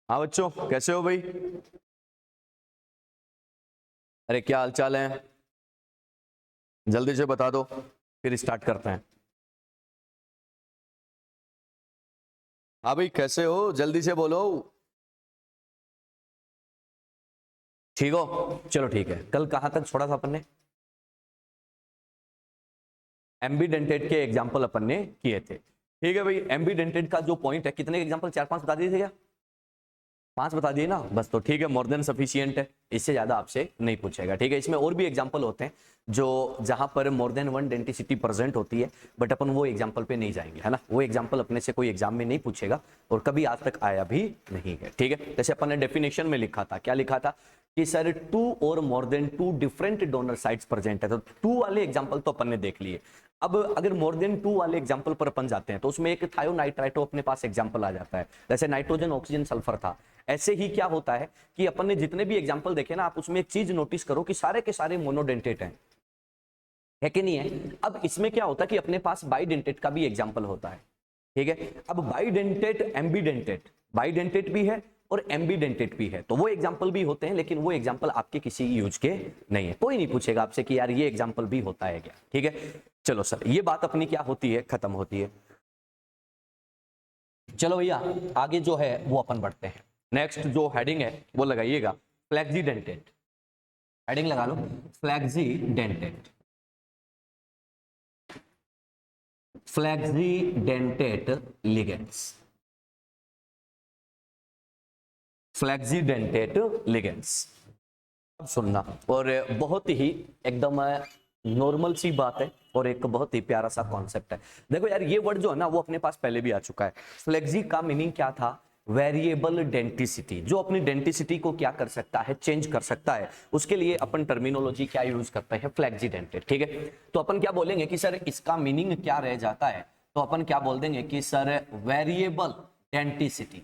हाँ बच्चों, कैसे हो भाई? अरे क्या हाल चाल है? जल्दी से बता दो, फिर स्टार्ट करते हैं। हाँ भाई, कैसे हो? जल्दी से बोलो। ठीक हो? चलो ठीक है। कल कहाँ तक छोड़ा था अपन ने? एम्बीडेंटेड के एग्जाम्पल अपन ने किए थे। ठीक है भाई, एम्बीडेंटेड का जो पॉइंट है, कितने एग्जाम्पल? 4-5 बता दिए थे क्या? 5 बता दिए ना, बस। तो ठीक है, मोर देन सफिशियंट है। इससे ज्यादा आपसे नहीं पूछेगा। ठीक है, इसमें और भी एग्जांपल होते हैं जो जहां पर more than one denticity present होती है, बट अपन वो एग्जांपल पे नहीं जाएंगे, है ना। वो एग्जांपल अपने से कोई एग्जाम में नहीं पूछेगा और कभी आज तक आया भी नहीं है। ठीक है, जैसे अपन ने डेफिनेशन में लिखा था, क्या लिखा था कि सर टू और more than two different donor sites present है। तो टू वाले एग्जांपल तो अपन ने देख लिए। अब अगर मोर देन टू वाले एग्जांपल पर अपन जाते हैं तो उसमें एक थायोनाइट्राइटो अपने पास एग्जांपल आ जाता है। जैसे नाइट्रोजन, ऑक्सीजन, सल्फर था। ऐसे ही क्या होता है कि अपन ने जितने भी एग्जांपल देखे ना, आप उसमें एक चीज नोटिस करो कि सारे के सारे मोनोडेंटेट हैं, है कि नहीं है। अब इसमें क्या होता है कि अपने पास बाइडेंटेट का भी एग्जांपल होता है। ठीक है, अब बाइडेंटेट, एम्बीडेंटेट, बाइडेंटेट भी है और एम्बीडेंटेट भी है, तो वो एग्जांपल भी होते हैं, लेकिन वो एग्जांपल आपके किसी यूज के नहीं है। कोई नहीं पूछेगा आपसे कि यार ये एग्जांपल भी होता है क्या। ठीक है, चलो सर, ये बात अपनी क्या होती है, खत्म होती है। चलो भैया, आगे जो है वो अपन बढ़ते हैं। नेक्स्ट जो हेडिंग है वो लगाइएगा, फ्लैक्सीडेंटेट। हेडिंग लगा लो, फ्लैक्सीडेंटेट। फ्लैक्सीडेंटेट लिगेंड्स, फ्लैक्सीडेंटेट लिगेंड्स। अब सुनना, और बहुत ही एकदम नॉर्मल सी बात है और एक बहुत ही प्यारा सा कॉन्सेप्ट है। देखो यार, ये वर्ड जो है ना वो अपने पास पहले भी आ चुका है। फ्लेक्सी का मीनिंग क्या था? Variable denticity. जो अपनी डेंटिसिटी को क्या कर सकता है, चेंज कर सकता है, उसके लिए अपन टर्मिनोलॉजी क्या यूज करते हैं? फ्लैक्सीडेंटेट। ठीक है, तो अपन क्या बोलेंगे कि सर इसका मीनिंग क्या रह जाता है, तो अपन क्या बोल देंगे कि sir variable denticity,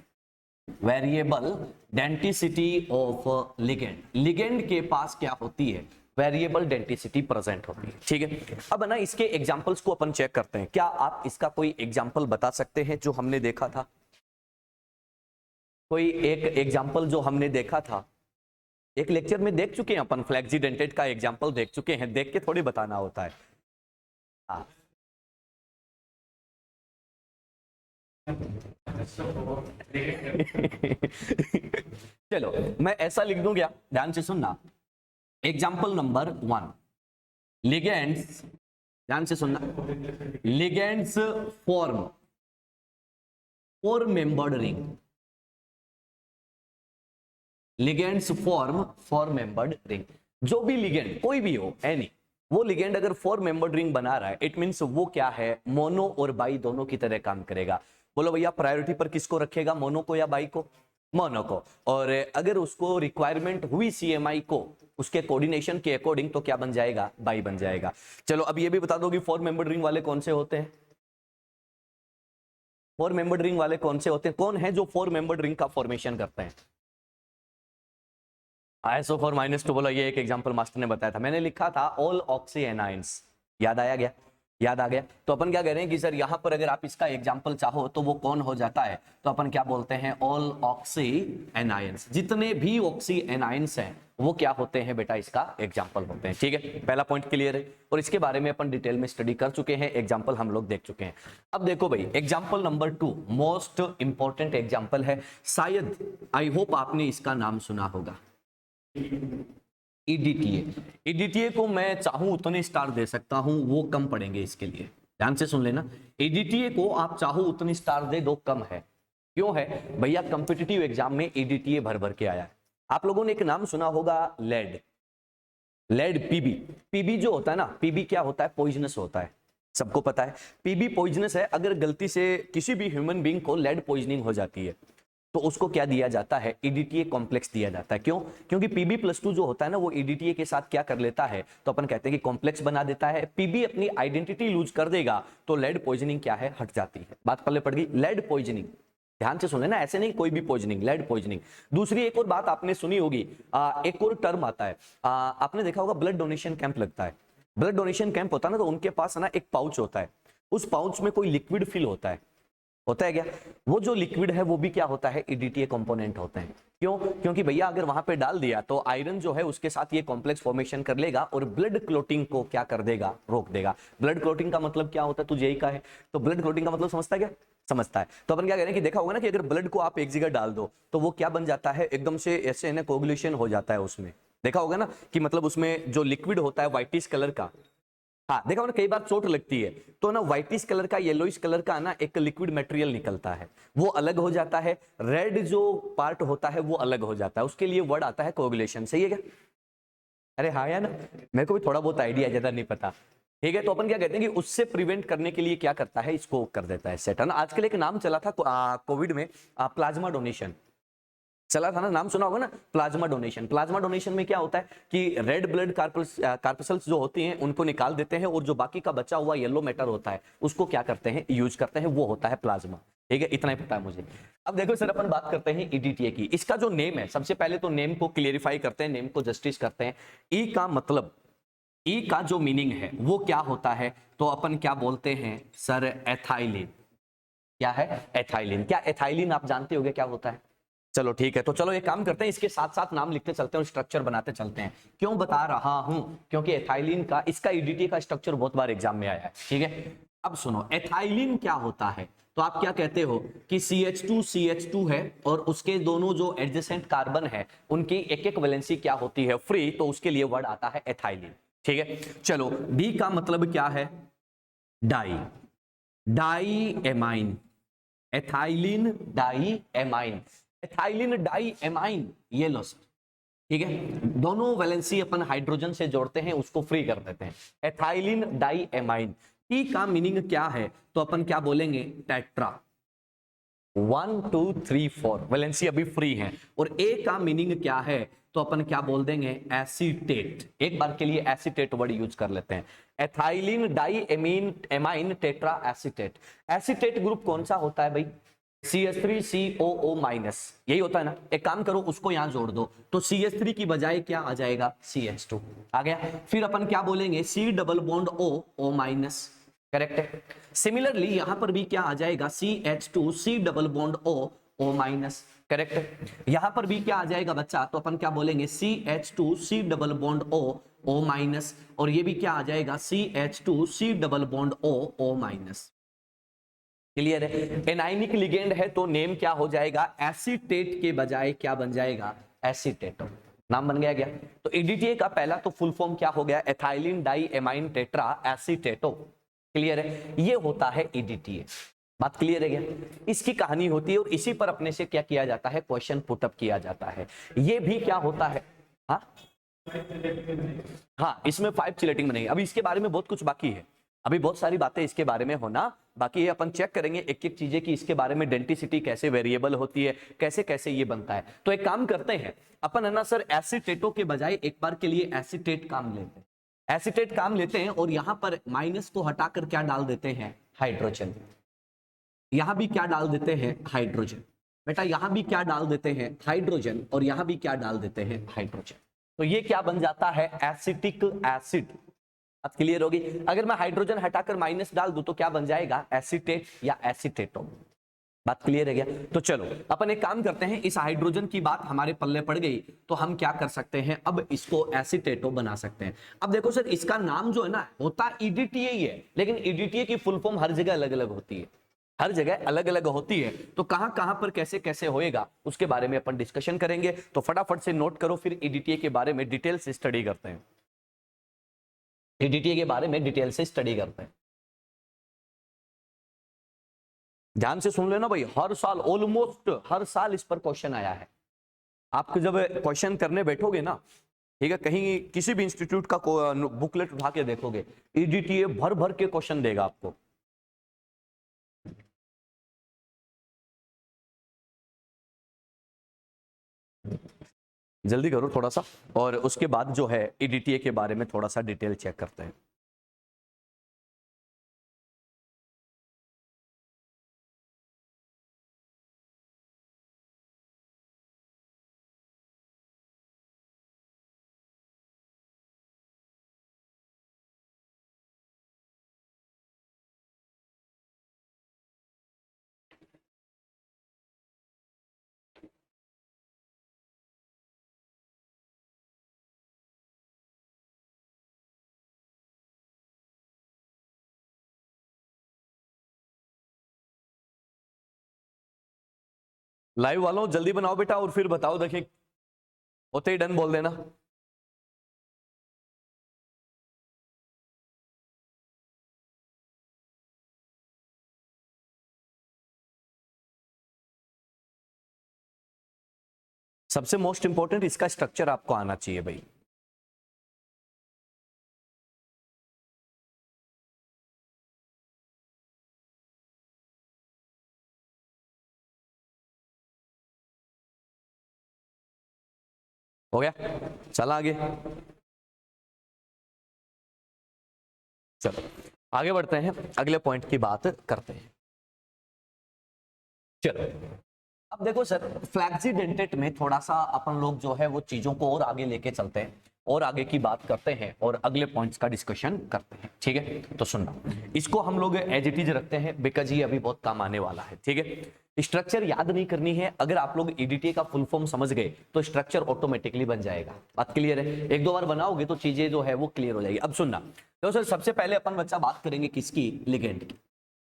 variable denticity of ligand. Ligand के पास क्या होती है? वेरिएबल डेंटिसिटी प्रेजेंट होती है। ठीक है, अब ना इसके एग्जांपल्स को अपन चेक करते हैं। क्या आप इसका कोई एग्जांपल बता सकते हैं जो हमने देखा था? कोई एक एग्जांपल जो हमने देखा था, एक लेक्चर में देख चुके हैं अपन, फ्लैक्सीडेंटेट का एग्जांपल देख चुके हैं, देख के थोड़ी बताना होता है। हाँ, चलो मैं ऐसा लिख दूं क्या, ध्यान से सुनना। एग्जाम्पल नंबर 1, लिगेंड्स, ध्यान से सुनना, ligands form four membered ring. Ligands form four membered ring. जो भी लिगेंड कोई भी हो, एनी, वो लिगेंड अगर फोर मेंबर्ड रिंग बना रहा है, इट मींस वो क्या है? मोनो और बाई दोनों की तरह काम करेगा। बोलो भैया, प्रायोरिटी पर किसको रखेगा, मोनो को या बाई को? मोनो को। और अगर उसको रिक्वायरमेंट हुई सीएमआई को, उसके कोऑर्डिनेशन के अकॉर्डिंग, तो क्या बन जाएगा? बाई बन जाएगा। चलो अब ये भी बता दो कि फोर मेंबर्ड रिंग वाले कौन से होते हैं? फोर मेंबर्ड रिंग वाले कौन से होते हैं? कौन है जो फोर मेंबर्ड रिंग का फॉर्मेशन करते हैं? SO4-2। बोलो, ये एक एग्जांपल मास्टर ने बताया था, मैंने लिखा था ऑल ऑक्सी एनाइंस। याद आया गया? याद आ गया। तो अपन क्या कह रहे हैं कि सर यहां पर अगर आप इसका एग्जांपल चाहो तो वो कौन हो जाता है? तो अपन क्या बोलते हैं? All oxy anions. जितने भी ऑक्सी एनाइंस हैं वो क्या होते हैं बेटा? इसका एग्जांपल होते हैं। ठीक है, पहला पॉइंट क्लियर है और इसके बारे में अपन डिटेल में स्टडी कर चुके हैं, एग्जांपल हम लोग देख चुके हैं। अब देखो भाई, example number 2 most important example है। शायद, आई होप आपने इसका नाम सुना होगा, ईडीटीए। ईडीटीए को मैं चाहूं उतने स्टार दे सकता हूं, वो कम पड़ेंगे इसके लिए। ध्यान से सुन लेना, ईडीटीए को आप चाहो उतनी स्टार दे दो, कम है। क्यों है भैया? कॉम्पिटिटिव एग्जाम में ईडीटीए भर भर के आया है। आप लोगों ने एक नाम सुना होगा, लेड। Lead, PB. पीबी जो होता है ना, पीबी क्या होता है? पॉइजनस होता है, सबको पता है पीबी पॉइजनस है। अगर गलती से किसी भी ह्यूमन बीइंग को लेड पॉइजनिंग हो जाती है तो उसको क्या दिया जाता है? ईडीटीए कॉम्प्लेक्स दिया जाता है। क्यों? क्योंकि Pb+2 जो होता है ना, वो ईडीटीए के साथ क्या कर लेता है? तो अपन कहते हैं कि कॉम्प्लेक्स बना देता है। पीबी अपनी आइडेंटिटी लूज कर देगा तो लेड पॉइजनिंग क्या है? हट जाती है। बात पल्ले पड़ गई? लेड पॉइजनिंग, ध्यान से सुन लेना, ऐसे नहीं कोई भी पॉइजनिंग, लेड पॉइजनिंग। दूसरी एक और बात आपने सुनी होगी, एक और टर्म आता है, आपने देखा होगा, ब्लड डोनेशन कैंप लगता है। ब्लड डोनेशन कैंप होता है ना, तो उनके पास ना एक पाउच होता है, उस पाउच में कोई लिक्विड फिल होता है। होता है क्या? वो जो लिक्विड है वो भी क्या होता है, ईडीटीए कंपोनेंट होते हैं। क्यों? क्योंकि भैया अगर वहां पे डाल दिया तो आयरन जो है उसके साथ ये कॉम्प्लेक्स फॉर्मेशन कर लेगा और ब्लड क्लोटिंग को क्या कर देगा, रोक देगा। ब्लड क्लोटिंग का मतलब क्या होता है, तुझे यही का है, तो ब्लड क्लोटिंग का मतलब समझता है क्या? समझता है। तो अपन क्या कह रहे हैं कि देखा होगा ना कि अगर ब्लड को आप एक जगह डाल दो तो वो क्या बन जाता है, एकदम से ऐसे ना कोगुलेशन हो जाता है उसमें। देखा होगा ना कि मतलब उसमें जो लिक्विड होता है व्हाइटिश कलर का, हाँ देखा ना, कई बार चोट लगती है तो ना व्हाइटिश कलर का, येलोइश कलर का ना एक लिक्विड मटेरियल निकलता है, वो अलग हो जाता है। रेड जो पार्ट होता है वो अलग हो जाता है, उसके लिए वर्ड आता है कोगुलेशन। सही है क्या? अरे हाँ या ना, मेरे को भी थोड़ा बहुत आइडिया, ज्यादा नहीं पता। ठीक है, तो अपन क्या कहते हैं कि उससे प्रिवेंट करने के लिए क्या करता है, इसको कर देता है सेट, है ना। आजकल एक नाम चला था कोविड में, प्लाज्मा डोनेशन चला था ना, नाम सुना होगा ना, प्लाज्मा डोनेशन। प्लाज्मा डोनेशन में क्या होता है कि रेड ब्लड कार्पसल्स जो होती हैं उनको निकाल देते हैं और जो बाकी का बचा हुआ येलो मैटर होता है उसको क्या करते हैं, यूज करते हैं, वो होता है प्लाज्मा। ठीक है, इतना ही पता है मुझे। अब देखो सर, अपन बात करते हैं ईडीटीए की। इसका जो नेम है, सबसे पहले तो नेम को क्लियरिफाई करते हैं, नेम को जस्टिस करते हैं। ई का मतलब, ई का जो मीनिंग है वो क्या होता है, तो अपन क्या बोलते हैं सर, एथाइलिन। क्या है? एथाइलिन। क्या एथाइलिन आप जानते होगे क्या होता है? चलो ठीक है, तो चलो एक काम करते हैं, इसके साथ साथ नाम लिखते चलते हैं और स्ट्रक्चर बनाते चलते हैं। क्यों बता रहा हूं, क्योंकि एथाइलिन का, इसका ईडीटी का स्ट्रक्चर बहुत बार एग्जाम में आया है। ठीक है, अब सुनो, एथाइलिन क्या होता है, तो आप क्या कहते हो कि CH2 है और उसके दोनों जो एडजेसेंट कार्बन है उनकी एक एक वैलेंसी क्या होती है, फ्री, तो उसके लिए वर्ड आता है एथाइलिन। ठीक है, चलो डी का मतलब क्या है, di, diamine, ethylene diamine, ethylene diamine, ये लो सर। ठीक है, दोनों वैलेंसी अपन हाइड्रोजन से जोड़ते हैं, उसको फ्री कर देते हैं, एथाइलिन डाई एमाइन। टी का मीनिंग क्या है, तो अपन क्या बोलेंगे, टेट्रा। 1 2 3 4 वैलेंसी अभी फ्री है। और ए का मीनिंग क्या है, तो अपन क्या बोल देंगे, एसीटेट। एक बार के लिए एसीटेट वर्ड यूज कर लेते हैं, ethylene diamine amine tetra acetate. Acetate group कौन सा होता है भाई, CH3COO माइनस, यही होता है ना। एक काम करो, उसको यहां जोड़ दो, तो CH3 की बजाय क्या आ जाएगा, CH2 आ गया। फिर अपन क्या बोलेंगे, C double bond O minus, correct है। सिमिलरली यहां पर भी क्या आ जाएगा, CH2 C double bond O minus, correct है। यहां पर भी क्या आ जाएगा बच्चा, तो अपन क्या बोलेंगे, CH2 C double bond O minus, और ये भी क्या आ जाएगा, CH2 C double bond O minus. Clear है? एनाइनिक लिगेंड है तो नेम क्या हो जाएगा, एसीटेट के बजाय क्या बन जाएगा, एसीटेटो, नाम बन गया क्या। तो ईडीटीए का पहला तो फुल फॉर्म क्या हो गया, ethylene diamine tetra acetato. Clear है? ये होता है ईडीटीए। बात क्लियर है क्या? इसकी कहानी होती है और इसी पर अपने से क्या किया जाता है, क्वेश्चन पुटअप किया जाता है। ये भी क्या होता है, हाँ हाँ, इसमें 5 चिलेटिंग बनेगी। अभी इसके बारे में बहुत कुछ बाकी है, अभी बहुत सारी बातें इसके बारे में होना बाकी है। अपन चेक करेंगे एक एक चीजें कि इसके बारे में डेंसिटी कैसे वेरिएबल होती है, कैसे कैसे ये बनता है। तो एक काम करते हैं अपन, है ना सर, एसीटेटो के बजाय एक बार के लिए एसीटेट काम लेते हैं, एसीटेट काम लेते हैं और यहां पर माइनस को हटाकर क्या डाल देते हैं, हाइड्रोजन। यहां भी क्या डाल देते हैं, हाइड्रोजन। बेटा यहां भी क्या डाल देते हैं, हाइड्रोजन, और यहां भी क्या डाल देते हैं, हाइड्रोजन। तो ये क्या बन जाता है, एसिटिक एसिड। बात क्लियर होगी? अगर मैं हाइड्रोजन हटाकर माइनस डाल दूं तो क्या बन जाएगा, एसीटेट या एसीटेटो। बात क्लियर है क्या? तो चलो अपन एक काम करते हैं, इस हाइड्रोजन की बात हमारे पल्ले पड़ गई तो हम क्या कर सकते हैं, अब इसको एसीटेटो बना सकते हैं। अब देखो सर, इसका नाम जो है ना, होता ईडीटीए ही है, लेकिन ईडीटीए की फुल फॉर्म हर जगह अलग अलग होती है, हर जगह अलग अलग होती है। तो कहां कहां पर कैसे कैसे होएगा उसके बारे में अपन डिस्कशन करेंगे। तो फटाफट से नोट करो, फिर ईडीटीए के बारे में डिटेल से स्टडी करते हैं, ईडीटीए के बारे में डिटेल से स्टडी करते हैं। ध्यान से सुन लेना भाई, हर साल, ऑलमोस्ट हर साल इस पर क्वेश्चन आया है। आप जब क्वेश्चन करने बैठोगे ना, ठीक है, कहीं किसी भी इंस्टीट्यूट का बुकलेट उठा के देखोगे, ईडीटीए भर भर के क्वेश्चन देगा आपको। जल्दी करो थोड़ा सा, और उसके बाद जो है ईडीटीए के बारे में थोड़ा सा डिटेल चेक करते हैं। लाइव वालों जल्दी बनाओ बेटा और फिर बताओ, देखिए होते ही डन बोल देना। सबसे मोस्ट इंपॉर्टेंट इसका स्ट्रक्चर आपको आना चाहिए भाई। हो गया, चला आगे, चलो आगे बढ़ते हैं, अगले पॉइंट की बात करते हैं। चलो अब देखो सर, फ्लैक्सी डेंटेट में थोड़ा सा अपन लोग जो है वो चीजों को और आगे लेके चलते हैं और आगे की बात करते हैं और अगले पॉइंट्स का डिस्कशन करते हैं, ठीक है। तो सुनना, इसको हम लोग एज इट इज रखते हैं बिकॉज ये अभी बहुत काम आने वाला है, ठीक है। स्ट्रक्चर याद नहीं करनी है, अगर आप लोग ईडीटी का फुल फॉर्म समझ गए तो स्ट्रक्चर ऑटोमेटिकली बन जाएगा। बात क्लियर है, एक दो बार बनाओगे तो चीजें जो है वो क्लियर हो जाएगी। अब सुनना, तो सर सबसे पहले अपन बच्चा बात करेंगे किसकी, लिगेंड की।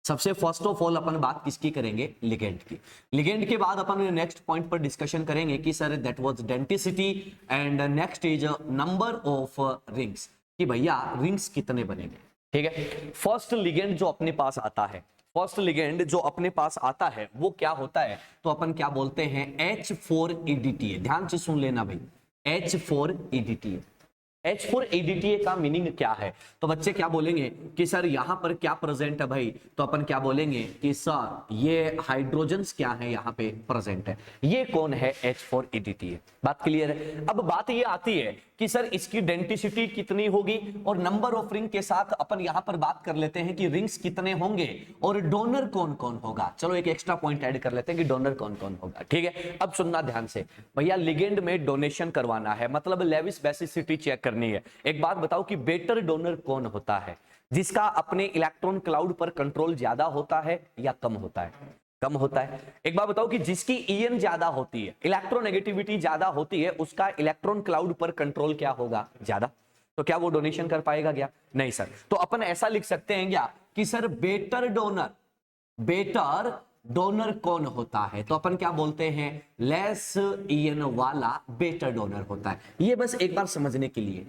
सबसे फर्स्ट ऑफ ऑल अपन बात किसकी करेंगे, लिगेंड की। लिगेंड के बाद अपन नेक्स्ट पॉइंट पर डिस्कशन करेंगे कि sir that was denticity and next is number of rings, कि भैया रिंग्स कितने बनेंगे, ठीक है। फर्स्ट लिगेंड जो अपने पास आता है, फर्स्ट लिगेंड जो अपने पास आता है वो क्या होता है, तो अपन क्या बोलते हैं, H4EDTA। ध्यान से सुन लेना भाई, H4EDTA। H4EDTA का मीनिंग क्या है, तो बच्चे क्या बोलेंगे कि सर यहां पर क्या प्रेजेंट है भाई, तो अपन क्या बोलेंगे कि सर ये हाइड्रोजन्स क्या है यहाँ पे प्रेजेंट है। ये कौन है, H4EDTA। बात क्लियर है। अब बात ये आती है कि सर इसकी डेंटिसिटी कितनी होगी और नंबर ऑफ रिंग के साथ अपन यहां पर बात कर लेते हैं कि रिंग्स कितने होंगे और डोनर कौन कौन होगा। चलो एक एक्स्ट्रा पॉइंट ऐड कर लेते हैं कि डोनर कौन कौन होगा, ठीक है। अब सुनना ध्यान से भैया, लिगेंड में डोनेशन करवाना है मतलब लेविस बेसिसिटी चेक करनी है। एक बात बताओ कि बेटर डोनर कौन होता है, जिसका अपने इलेक्ट्रॉन क्लाउड पर कंट्रोल ज्यादा होता है या कम होता है, कम होता है। एक बात बताओ कि जिसकी ईएन ज्यादा होती है, इलेक्ट्रोनेगेटिविटी ज्यादा होती है, उसका इलेक्ट्रॉन क्लाउड पर कंट्रोल क्या होगा, ज्यादा। तो क्या वो डोनेशन कर पाएगा क्या, नहीं सर। तो अपन ऐसा लिख सकते हैं क्या कि sir better donor, better donor कौन होता है, तो अपन क्या बोलते हैं, लेस ईएन वाला बेटर डोनर होता है। ये बस एक बार समझने के लिए,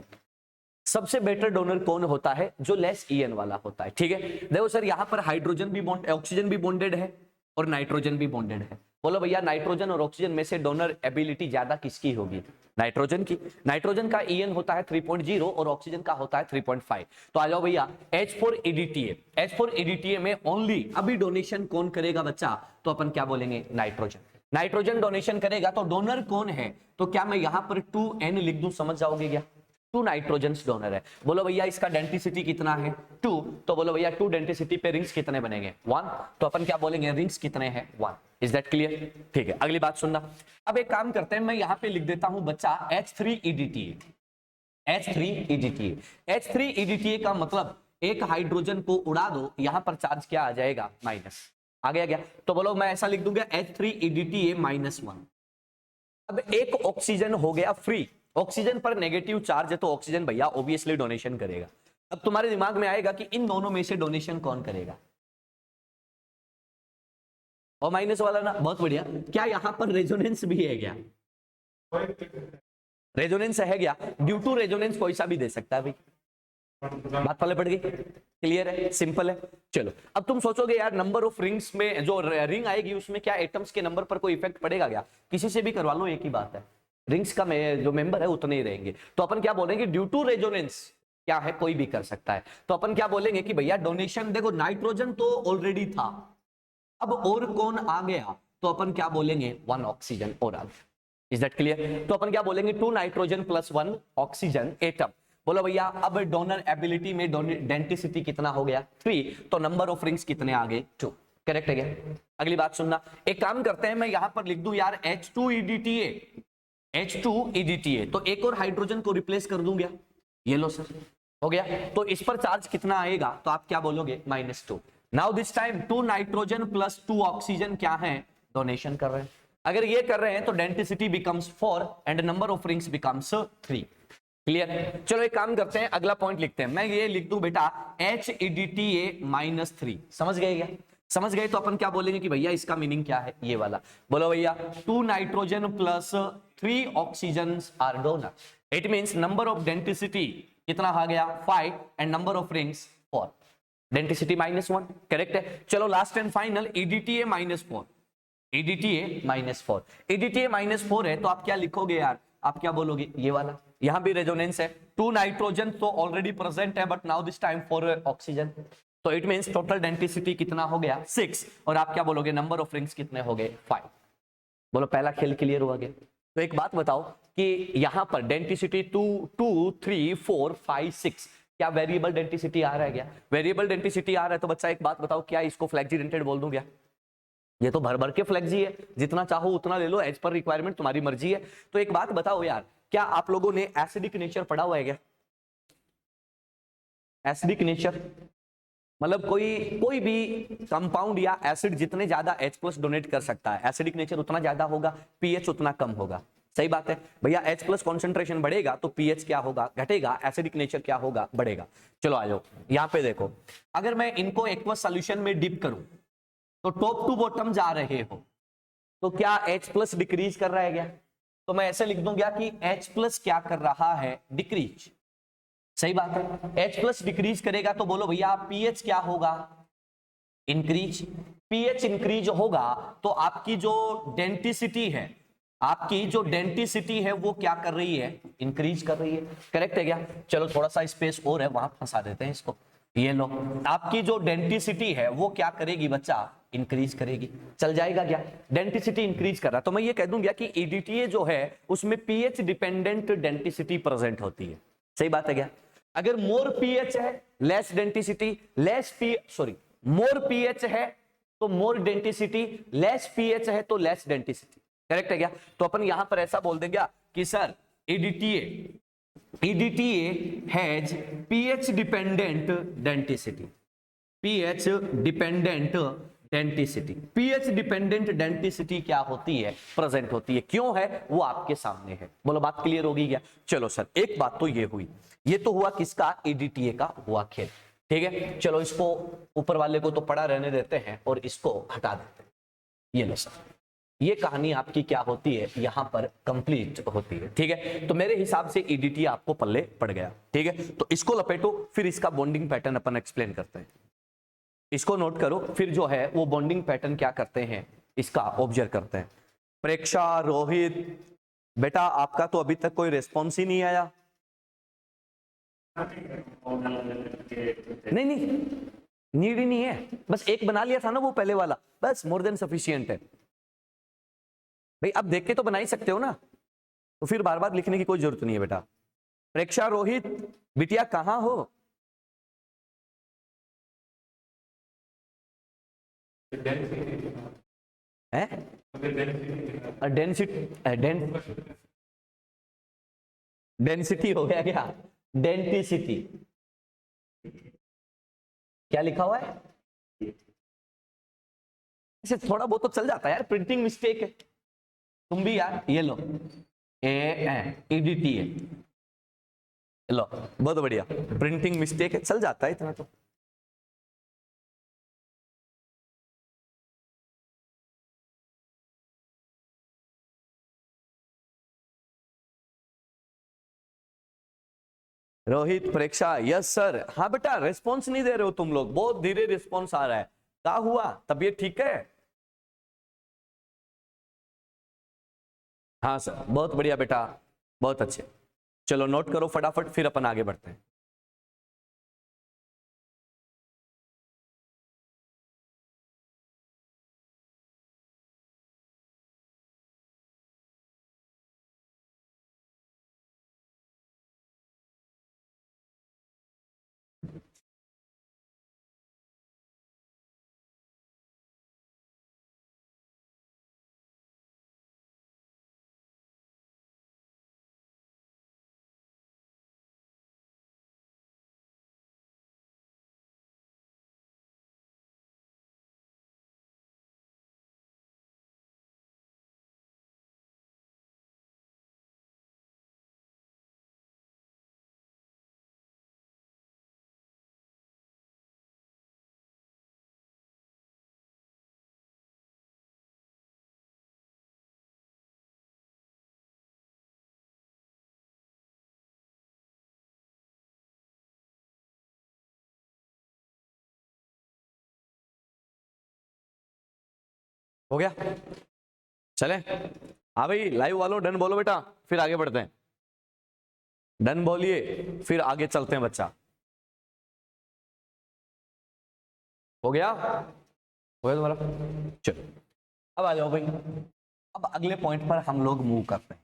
सबसे बेटर डोनर कौन होता है, जो लेस ईएन वाला होता है, ठीक है। देखो सर यहां पर हाइड्रोजन भी बॉन्ड, ऑक्सीजन भी बॉन्डेड है और नाइट्रोजन भी बॉन्डेड है। बोलो भैया नाइट्रोजन और ऑक्सीजन में से डोनर एबिलिटी ज्यादा किसकी होगी, नाइट्रोजन की। नाइट्रोजन का ईएन होता है 3.0 और ऑक्सीजन का होता है 3.5। तो आ जाओ भैया H4EDTA, H4EDTA में ओनली अभी डोनेशन कौन करेगा बच्चा, तो अपन क्या बोलेंगे, नाइट्रोजन। नाइट्रोजन डोनेशन करेगा तो डोनर कौन है, तो क्या मैं यहां पर 2N लिख दूं, समझ जाओगे क्या, 2 नाइट्रोजन डोनर है। बोलो भैया इसका डेंसिटी कितना है, 2। तो बोलो भैया 2 डेंसिटी पे रिंग्स कितने बनेंगे, 1। तो अपन क्या बोलेंगे, रिंग्स कितने हैं, 1। इज दैट क्लियर, ठीक है। अगली बात सुनना, अब एक काम करते हैं, मैं यहां पे लिख देता हूं बच्चा H3EDTA। H3EDTA, H3EDTA का मतलब एक हाइड्रोजन को उड़ा दो, यहां पर चार्ज क्या आ जाएगा, माइनस। आ गया क्या, तो बोलो मैं ऐसा लिख दूंगा H3EDTA -1। अब एक ऑक्सीजन हो गया फ्री, ऑक्सीजन पर नेगेटिव चार्ज है तो ऑक्सीजन भैया ऑब्वियसली डोनेशन करेगा। अब तुम्हारे दिमाग में आएगा कि इन दोनों में से डोनेशन कौन करेगा, और माइनस वाला ना, बहुत बढ़िया। क्या यहां पर रेजोनेंस भी है क्या, रेजोनेंस है क्या, ड्यू टू रेजोनेंस कोई सा भी दे सकता है भाई। बात पहले पड़ गई, क्लियर है, सिंपल है। चलो अब तुम सोचोगे यार नंबर ऑफ रिंग्स में जो रिंग आएगी उसमें क्या एटम्स के नंबर पर कोई इफेक्ट पड़ेगा क्या, किसी से भी करवा लो एक ही बात है, रिंग्स का जो मेंबर है उतने ही रहेंगे। तो अपन क्या बोलेंगे, ड्यू टू रेजोनेंस क्या है, कोई भी कर सकता है। तो अपन क्या बोलेंगे कि भैया डोनेशन, देखो नाइट्रोजन तो ऑलरेडी था, अब और कौन आ गया, तो अपन क्या बोलेंगे, 1 ऑक्सीजन और आ गया। इज दैट क्लियर, तो अपन क्या बोलेंगे, 2 नाइट्रोजन प्लस 1 ऑक्सीजन एटम। बोलो भैया अब डोनर एबिलिटी में डेंसिटी कितना हो गया, 3। तो नंबर ऑफ रिंग्स कितने आ गए, 2। करेक्ट है क्या। अगली बात सुनना, एक काम करते हैं, मैं यहां पर लिख दूं यार H2EDTA, H2EDTA, तो एक और हाइड्रोजन को रिप्लेस कर दूंगा, ये लो सर, हो गया। तो इस पर चार्ज कितना आएगा, तो आप क्या बोलोगे, -2। Now this time 2 nitrogen plus 2 oxygen क्या है, डोनेशन कर रहे हैं। अगर ये कर रहे हैं तो density becomes 4 and number of rings becomes 3। Clear. चलो एक काम करते हैं, अगला पॉइंट लिखते हैं, मैं ये लिख दूं बेटा HEDTA -3। समझ गए क्या, समझ गए? तो अपन क्या बोलेंगे कि भैया इसका मीनिंग क्या है, ये वाला। बोलो भैया 2 nitrogen plus 3 oxygen are donor. It means number of density कितना आ गया 5 and number of rings 4, density -1, correct है। चलो last and final EDTA -4, EDTA -4, EDTA -4 है तो आप क्या लिखोगे यार, आप क्या बोलोगे, ये वाला। यहां भी रेजोनेंस है, 2 नाइट्रोजन तो ऑलरेडी प्रेजेंट है but now this time for oxygen, तो इट मींस टोटल डेंसिटी कितना हो गया 6, और आप क्या बोलोगे नंबर ऑफ रिंग्स कितने हो गए 5। बोलो पहला खेल क्लियर हुआ गया। तो एक बात बताओ कि यहां पर डेंसिटी 2 2 3 4 5 6 क्या वेरिएबल डेंसिटी आ रहा है क्या? वेरिएबल डेंसिटी आ रहा है तो बच्चा एक बात बताओ, क्या इसको फ्लेक्सी डेंटेड बोल दूं क्या? ये तो भर भर के फ्लेक्सी है, जितना चाहो उतना ले लो, एज पर रिक्वायरमेंट, तुम्हारी मर्जी है। तो एक बात बताओ यार, क्या आप लोगों ने एसिडिक नेचर पढ़ा हुआ है क्या? एसिडिक नेचर मतलब कोई भी कंपाउंड या एसिड जितने ज्यादा H+ डोनेट कर सकता है, एसिडिक नेचर उतना ज्यादा होगा, पीएच उतना कम होगा। सही बात है भैया, H+ कॉन्सेंट्रेशन बढ़ेगा तो पीएच क्या होगा, घटेगा, एसिडिक नेचर क्या होगा, बढ़ेगा। चलो आ जाओ यहां पे देखो, अगर मैं इनको एक्वस सॉल्यूशन में डिप करूं तो टॉप टू बॉटम जा रहे हो तो क्या H+ डिक्रीज कर रहा है क्या? तो मैं ऐसे लिख दूंगा कि H+ क्या कर रहा है, डिक्रीज। सही बात है, H+ डिक्रीज करेगा तो बोलो भैया पीएच क्या होगा, इंक्रीज। पीएच इंक्रीज होगा तो आपकी जो डेंसिटी है, आपकी जो डेंसिटी है वो क्या कर रही है, इंक्रीज कर रही है। करेक्ट है क्या? चलो थोड़ा सा स्पेस और है, वहां फंसा देते हैं इसको। ये लो, आपकी जो डेंसिटी है वो क्या करेगी बच्चा, इंक्रीज करेगी। चल जाएगा क्या? डेंसिटी इंक्रीज कर रहा, तो मैं ये कह दूंगा कि EDTA जो है उसमें पीएच डिपेंडेंट डेंसिटी प्रेजेंट होती है। सही बात है क्या? अगर मोर पीएच है लेस डेंसिटी, मोर पीएच है तो मोर डेंसिटी, लेस पीएच है तो लेस डेंसिटी। करेक्ट है क्या? तो अपन यहां पर ऐसा बोल देंगे कि sir EDTA has pH dependent density, pH dependent density, pH dependent density क्या होती है, प्रेजेंट होती है। क्यों है वो आपके सामने है। बोलो बात क्लियर होगी क्या? चलो सर एक बात तो ये हुई, ये तो हुआ किसका, EDTA का हुआ खेल। ठीक है, चलो इसको ऊपर वाले को तो पड़ा रहने देते हैं और इसको हटा देते हैं। ये लो सर, ये कहानी आपकी क्या होती है, यहां पर कंप्लीट होती है। ठीक है, तो मेरे हिसाब से EDTA आपको पल्ले पड़ गया। ठीक है, तो इसको लपेटो, फिर इसका बॉन्डिंग पैटर्न अपन एक्सप्लेन करते हैं। इसको नोट करो, फिर जो है वो बॉन्डिंग पैटर्न क्या करते हैं इसका ऑब्जर्व करते हैं। प्रेक्षा, रोहित, बेटा आपका तो अभी तक कोई रिस्पॉन्स ही नहीं आया। नहीं नहीं, नीड ही नहीं है, बस एक बना लिया था ना वो पहले वाला, बस मोर देन सफिशिएंट है भाई। अब देख के तो बना ही सकते हो ना, तो फिर बार बार लिखने की कोई जरूरत नहीं है बेटा। प्रेक्षा, रोहित, बिटिया कहां हो? डेंसिटी हो गया क्या, डेंसिटी क्या लिखा हुआ है? ऐसे थोड़ा बहुत तो चल जाता है यार, प्रिंटिंग मिस्टेक है। तुम भी यार, ये लो EDTA, लो बहुत बढ़िया, प्रिंटिंग मिस्टेक है, चल जाता है इतना तो। रोहित, परीक्षा, यस सर। हाँ बेटा, रिस्पॉन्स नहीं दे रहे हो तुम लोग, बहुत धीरे रिस्पॉन्स आ रहा है। क्या हुआ, तबीयत ठीक है? हाँ सर, बहुत बढ़िया बेटा, बहुत अच्छे। चलो नोट करो फटाफट, फिर अपन आगे बढ़ते हैं। हो गया? चले, हाँ भाई लाइव वालों डन बोलो बेटा, फिर आगे बढ़ते हैं। डन बोलिए, फिर आगे चलते हैं बच्चा। हो गया? हो गया तुम्हारा? चलो अब आ जाओ भाई, अब अगले पॉइंट पर हम लोग मूव करते हैं,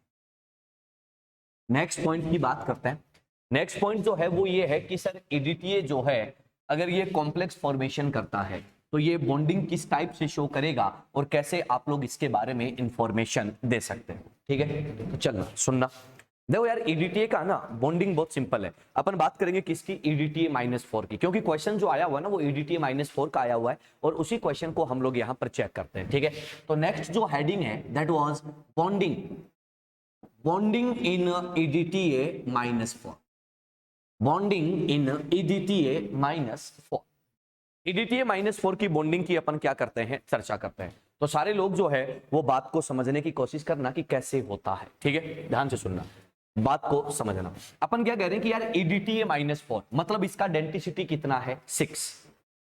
नेक्स्ट पॉइंट की बात करते हैं। नेक्स्ट पॉइंट जो है वो ये है कि सर एडीटीए जो है अगर ये कॉम्प्लेक्स फॉर्मेशन करता है तो ये बॉन्डिंग किस टाइप से शो करेगा और कैसे आप लोग इसके बारे में इंफॉर्मेशन दे सकते हो। ठीक है, तो चलना सुनना। देखो यार ईडीटीए का ना बॉन्डिंग बहुत सिंपल है। अपन बात करेंगे किसकी, ईडीटीए -4 की, क्योंकि क्वेश्चन जो आया हुआ है ना वो ईडीटीए -4 का आया हुआ है और उसी क्वेश्चन को हम लोग यहाँ पर चेक करते हैं। ठीक है, तो नेक्स्ट जो हेडिंग है that was bonding, bonding in EDTA -4, bonding in EDTA -4। EDTA -4 की बॉन्डिंग की अपन क्या करते हैं, चर्चा करते हैं। तो सारे लोग जो है वो बात को समझने की कोशिश करना कि कैसे होता है। ठीक है, ध्यान से सुनना, बात को समझना। अपन क्या कह रहे हैं कि यार ईडीटीए -4 मतलब इसका डेंसिटी कितना है, 6।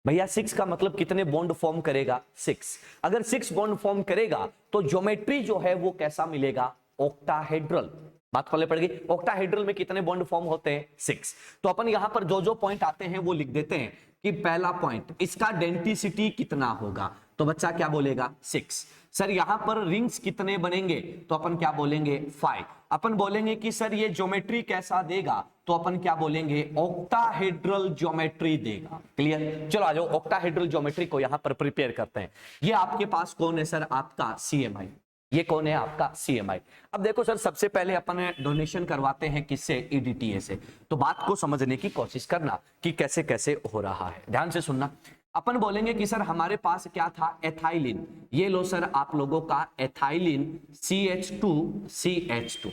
भैया 6 का मतलब कितने बॉन्ड फॉर्म करेगा, 6। अगर 6 बॉन्ड फॉर्म करेगा तो ज्योमेट्री जो है वो कैसा मिलेगा, ऑक्टाहेड्रल। बात पहले पड़ गई, ऑक्टाहेड्रल में कितने बॉन्ड फॉर्म होते हैं, 6। तो अपन यहां पर जो जो पॉइंट आते हैं वो लिख देते हैं कि पहला पॉइंट इसका डेंसिटी कितना होगा, तो बच्चा क्या बोलेगा, 6। सर यहां पर रिंग्स कितने बनेंगे, तो अपन क्या बोलेंगे, 5। अपन बोलेंगे कि सर ये ज्योमेट्री कैसा देगा, तो अपन क्या बोलेंगे, ऑक्टाहेड्रल ज्योमेट्री देगा। क्लियर? चलो आ जाओ, ऑक्टाहेड्रल ज्योमेट्री को यहां पर प्रिपेयर करते हैं। ये आपके पास कौन है सर, आपका सीएमआई। ये कौन है, आपका सीएमआई। अब देखो सर सबसे पहले अपन डोनेशन करवाते हैं किससे, ईडीटीए से। तो बात को समझने की कोशिश करना कि कैसे कैसे हो रहा है, ध्यान से सुनना। अपन बोलेंगे कि सर हमारे पास क्या था, एथाइलिन। ये लो सर आप लोगों का एथाइलिन CH2CH2,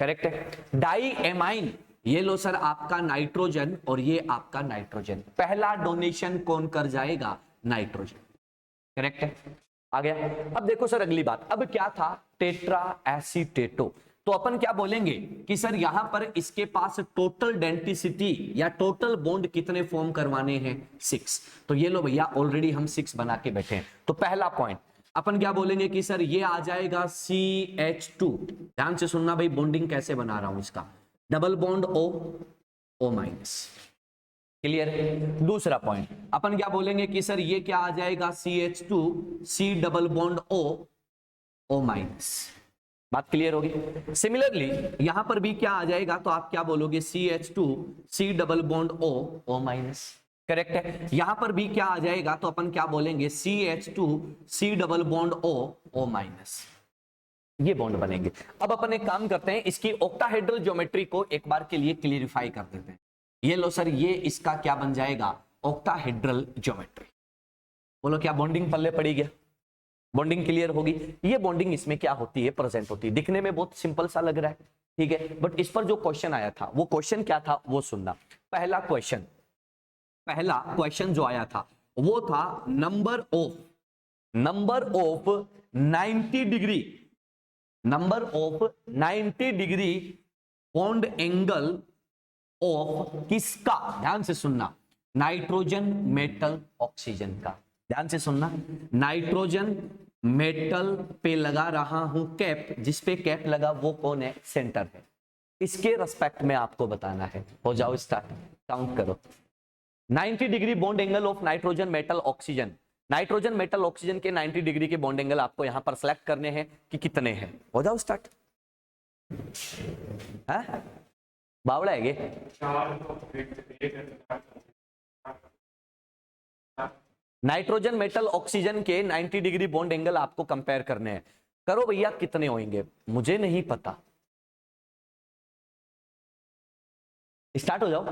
करेक्ट है। डाई एमाइन, ये लो सर आपका नाइट्रोजन और ये आपका नाइट्रोजन। पहला डोनेशन कौन कर जाएगा, नाइट्रोजन, करेक्ट है। आ गया। अब देखो सर अगली बात, अब क्या था, टेट्रा एसीटेटो। तो अपन क्या बोलेंगे कि सर यहां पर इसके पास टोटल डेंसिटी या टोटल बॉन्ड कितने फॉर्म करवाने हैं, 6। तो ये लो भैया ऑलरेडी हम 6 बना के बैठे हैं। तो पहला पॉइंट अपन क्या बोलेंगे कि सर ये आ जाएगा CH2। ध्यान से सुनना भाई, बॉन्डिंग कैसे बना रहा हूं इसका, डबल बॉन्ड O-। क्लियर है। दूसरा पॉइंट अपन क्या बोलेंगे कि सर ये क्या आ जाएगा, CH2 C double bond O-। बात क्लियर होगी। सिमिलरली यहां पर भी क्या आ जाएगा, तो आप क्या बोलोगे, CH2 C double bond O-। Correct है। यहां पर भी क्या आ जाएगा, तो अपन क्या बोलेंगे, CH2 C double bond O-। ये बॉन्ड बनेंगे। अब अपन एक काम करते हैं, इसकी ऑक्टाहेड्रल ज्योमेट्री को एक बार के लिए क्लियरिफाई कर देते हैं। ये लो सर, ये इसका क्या बन जाएगा, ऑक्टाहेड्रल ज्योमेट्री। बोलो क्या बॉन्डिंग पल्ले पड़ी गया, बॉन्डिंग क्लियर होगी। ये बॉन्डिंग इसमें क्या होती है, प्रेजेंट होती है। दिखने में बहुत सिंपल सा लग रहा है, ठीक है, बट इस पर जो क्वेश्चन आया था वो क्वेश्चन क्या था, वो सुनना। पहला क्वेश्चन जो आया था वो था number of 90 degree, number of 90 degree bond angle of किसका, ध्यान से सुनना, नाइट्रोजन मेटल ऑक्सीजन का। ध्यान से सुनना, नाइट्रोजन मेटल पे लगा रहा हूं कैप, जिस पे कैप लगा वो कौन है, सेंटर है। इसके रेस्पेक्ट में आपको बताना है। हो जाओ स्टार्ट, काउंट करो। 90 degree bond angle of nitrogen metal oxygen, nitrogen metal oxygen के 90 डिग्री के बॉन्ड एंगल आपको यहां पर सेलेक्ट करने हैं कि कितने हैं। हो जाओ स्टार्ट। है बावड़ा है ये, नाइट्रोजन मेटल ऑक्सीजन के 90 डिग्री बॉन्ड एंगल आपको कंपेयर करने हैं। करो भैया कितने होंगे, मुझे नहीं पता। स्टार्ट हो जाओ।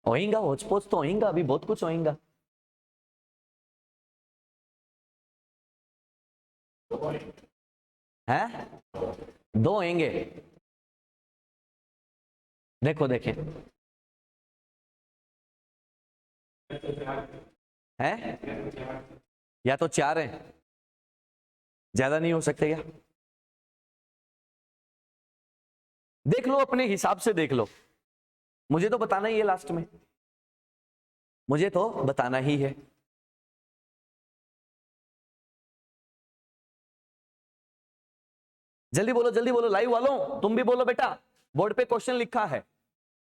होएगा होचपोच तो होएगा, अभी बहुत कुछ होएगा। हैं 2 होंगे, देखो देखें हैं, या तो 4 हैं, ज्यादा नहीं हो सकते क्या, देख लो अपने हिसाब से देख लो। मुझे तो बताना ही है लास्ट में, मुझे तो बताना ही है। जल्दी बोलो लाइव वालों, तुम भी बोलो बेटा। बोर्ड पे क्वेश्चन लिखा है,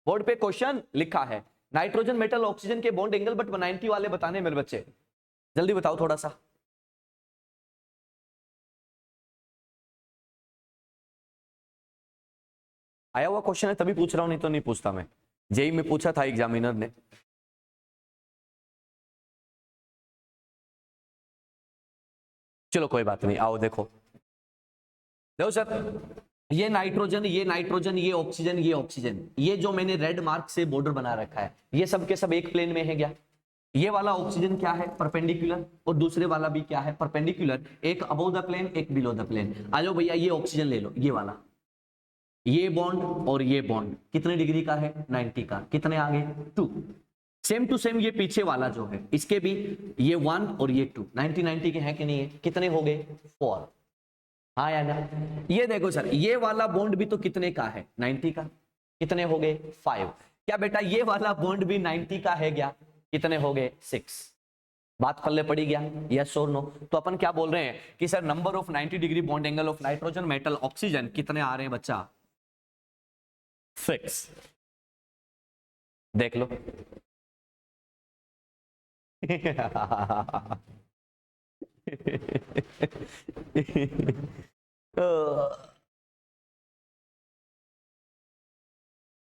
बोर्ड पे क्वेश्चन लिखा है। नाइट्रोजन मेटल ऑक्सीजन के बॉन्ड एंगल बट 90 वाले बताने मेरे बच्चे, जल्दी बताओ थोड़ा सा। आया हुआ क्वेश्चन है तभी पूछ रहा हूं, नहीं तो नहीं पूछता मैं। जेई में पूछा था एग्जामिनर ने। चलो कोई बात नहीं, आओ देखो। देखो सर, ये नाइट्रोजन, ये नाइट्रोजन, ये ऑक्सीजन, ये ऑक्सीजन, ये जो मैंने रेड मार्क से बॉर्डर बना रखा है, ये सब के सब एक प्लेन में है क्या? ये वाला ऑक्सीजन क्या है? परपेंडिकुलर, और दूसरे वाला भी क्या है? परपेंडिकुलर। एक अबव द प्लेन, एक बिलो द प्लेन। आ जाओ भैया, ये ऑक्सीजन ले लो, ये वाला, ये बॉन्ड और ये बॉन्ड कितने डिग्री का है? 90 का। कितने आगे? 2। सेम टू सेम ये पीछे वाला जो है, इसके भी ये 1 और ये 2 90 90 के हैं कि नहीं है? कितने हो गए? 4। हाँ या ना? ये देखो सर, ये वाला बॉन्ड भी तो कितने का है? 90 का। कितने हो गए? 5। क्या बेटा ये वाला बॉन्ड भी 90 का है क्या? कितने हो गए? 6। बात पल्ले पड़ी गया? यस और नो? तो अपन क्या बोल रहे हैं कि sir number of 90 degree bond angle of nitrogen metal oxygen कितने आ रहे हैं बच्चा? 6। देख लो।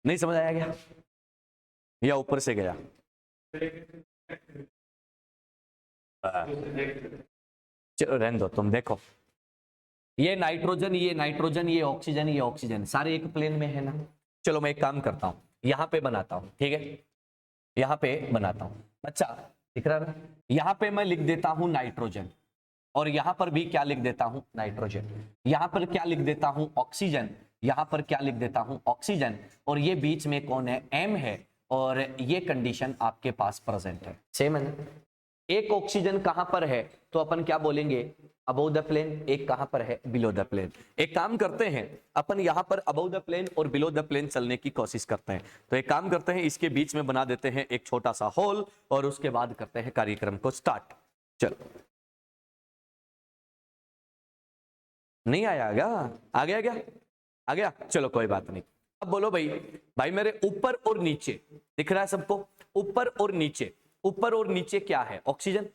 नहीं समझ आया क्या? या ऊपर से गया? चलो रहने दो, तुम देखो। ये नाइट्रोजन, ये नाइट्रोजन, ये ऑक्सीजन, ये ऑक्सीजन, सारे एक प्लेन में है ना? चलो मैं एक काम करता हूं, यहां पे बनाता हूं, ठीक है? यहां पे बनाता हूं। अच्छा दिख रहा है? यहां पे मैं लिख देता हूं नाइट्रोजन, और यहां पर भी क्या लिख देता हूं? नाइट्रोजन। यहां पर क्या लिख देता हूं? ऑक्सीजन। यहां पर क्या लिख देता हूं? ऑक्सीजन। और ये बीच में कौन है? एम है। और ये कंडीशन आपके पास प्रेजेंट है। सेम है ना? एक ऑक्सीजन कहां पर है तो अपन क्या बोलेंगे? Above the plane. एक कहां पर है? Below the plane. एक काम करते हैं, अपन यहां पर अबव द प्लेन और बिलो द प्लेन चलने की कोशिश करते हैं। तो एक काम करते हैं, इसके बीच में बना देते हैं एक छोटा सा होल, और उसके बाद करते हैं कार्यक्रम को स्टार्ट। चलो, नहीं आया क्या? आ गया क्या? आ गया? चलो कोई बात नहीं। अब बोलो भाई, भाई मेरे ऊपर और नीचे दिख रहा है सबको? ऊपर और नीचे, ऊपर और नीचे क्या है? ऑक्सीजन।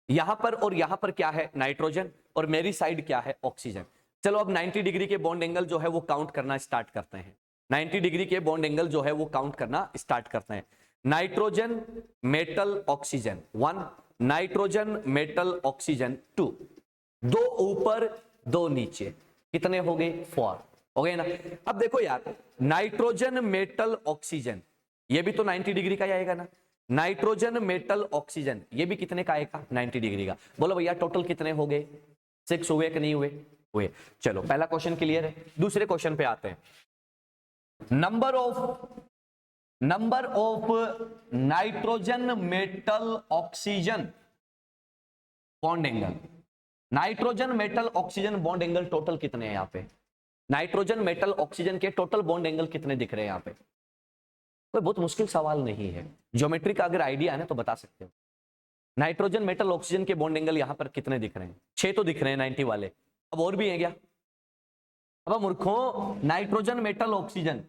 यहां पर और यहां पर क्या है? नाइट्रोजन। और मेरी साइड क्या है? ऑक्सीजन। चलो अब 90 डिग्री के बॉन्ड एंगल जो है वो काउंट करना स्टार्ट करते हैं। 90 डिग्री के बॉन्ड एंगल जो है वो काउंट करना स्टार्ट करते हैं। Nitrogen metal oxygen 1, nitrogen metal oxygen 2। दो ऊपर, दो नीचे, कितने हो गए? 4 हो गए ना? अब देखो यार, नाइट्रोजन मेटल ऑक्सीजन, ये भी तो 90 डिग्री का ही आएगा ना? नाइट्रोजन मेटल ऑक्सीजन, ये भी कितने का आएगा? 90 डिग्री का। बोलो भैया टोटल कितने हो गए? 6 हुए कि नहीं हुए? हुए। चलो पहला क्वेश्चन क्लियर है। दूसरे क्वेश्चन पे आते हैं। Number of nitrogen metal oxygen bond angle, nitrogen metal oxygen bond angle total कितने हैं यहाँ पे? नाइट्रोजन मेटल ऑक्सीजन के टोटल बॉन्ड एंगल कितने दिख रहे हैं यहाँ पे? कोई बहुत मुश्किल सवाल नहीं है, ज्योमेट्री का अगर आइडिया है ना तो बता सकते हो। नाइट्रोजन मेटल ऑक्सीजन के बॉन्ड एंगल यहाँ पर कितने दिख रहे हैं? 6 तो दिख रहे हैं 90 वाले। अब और भी है क्या? अब मूर्खों, nitrogen metal oxygen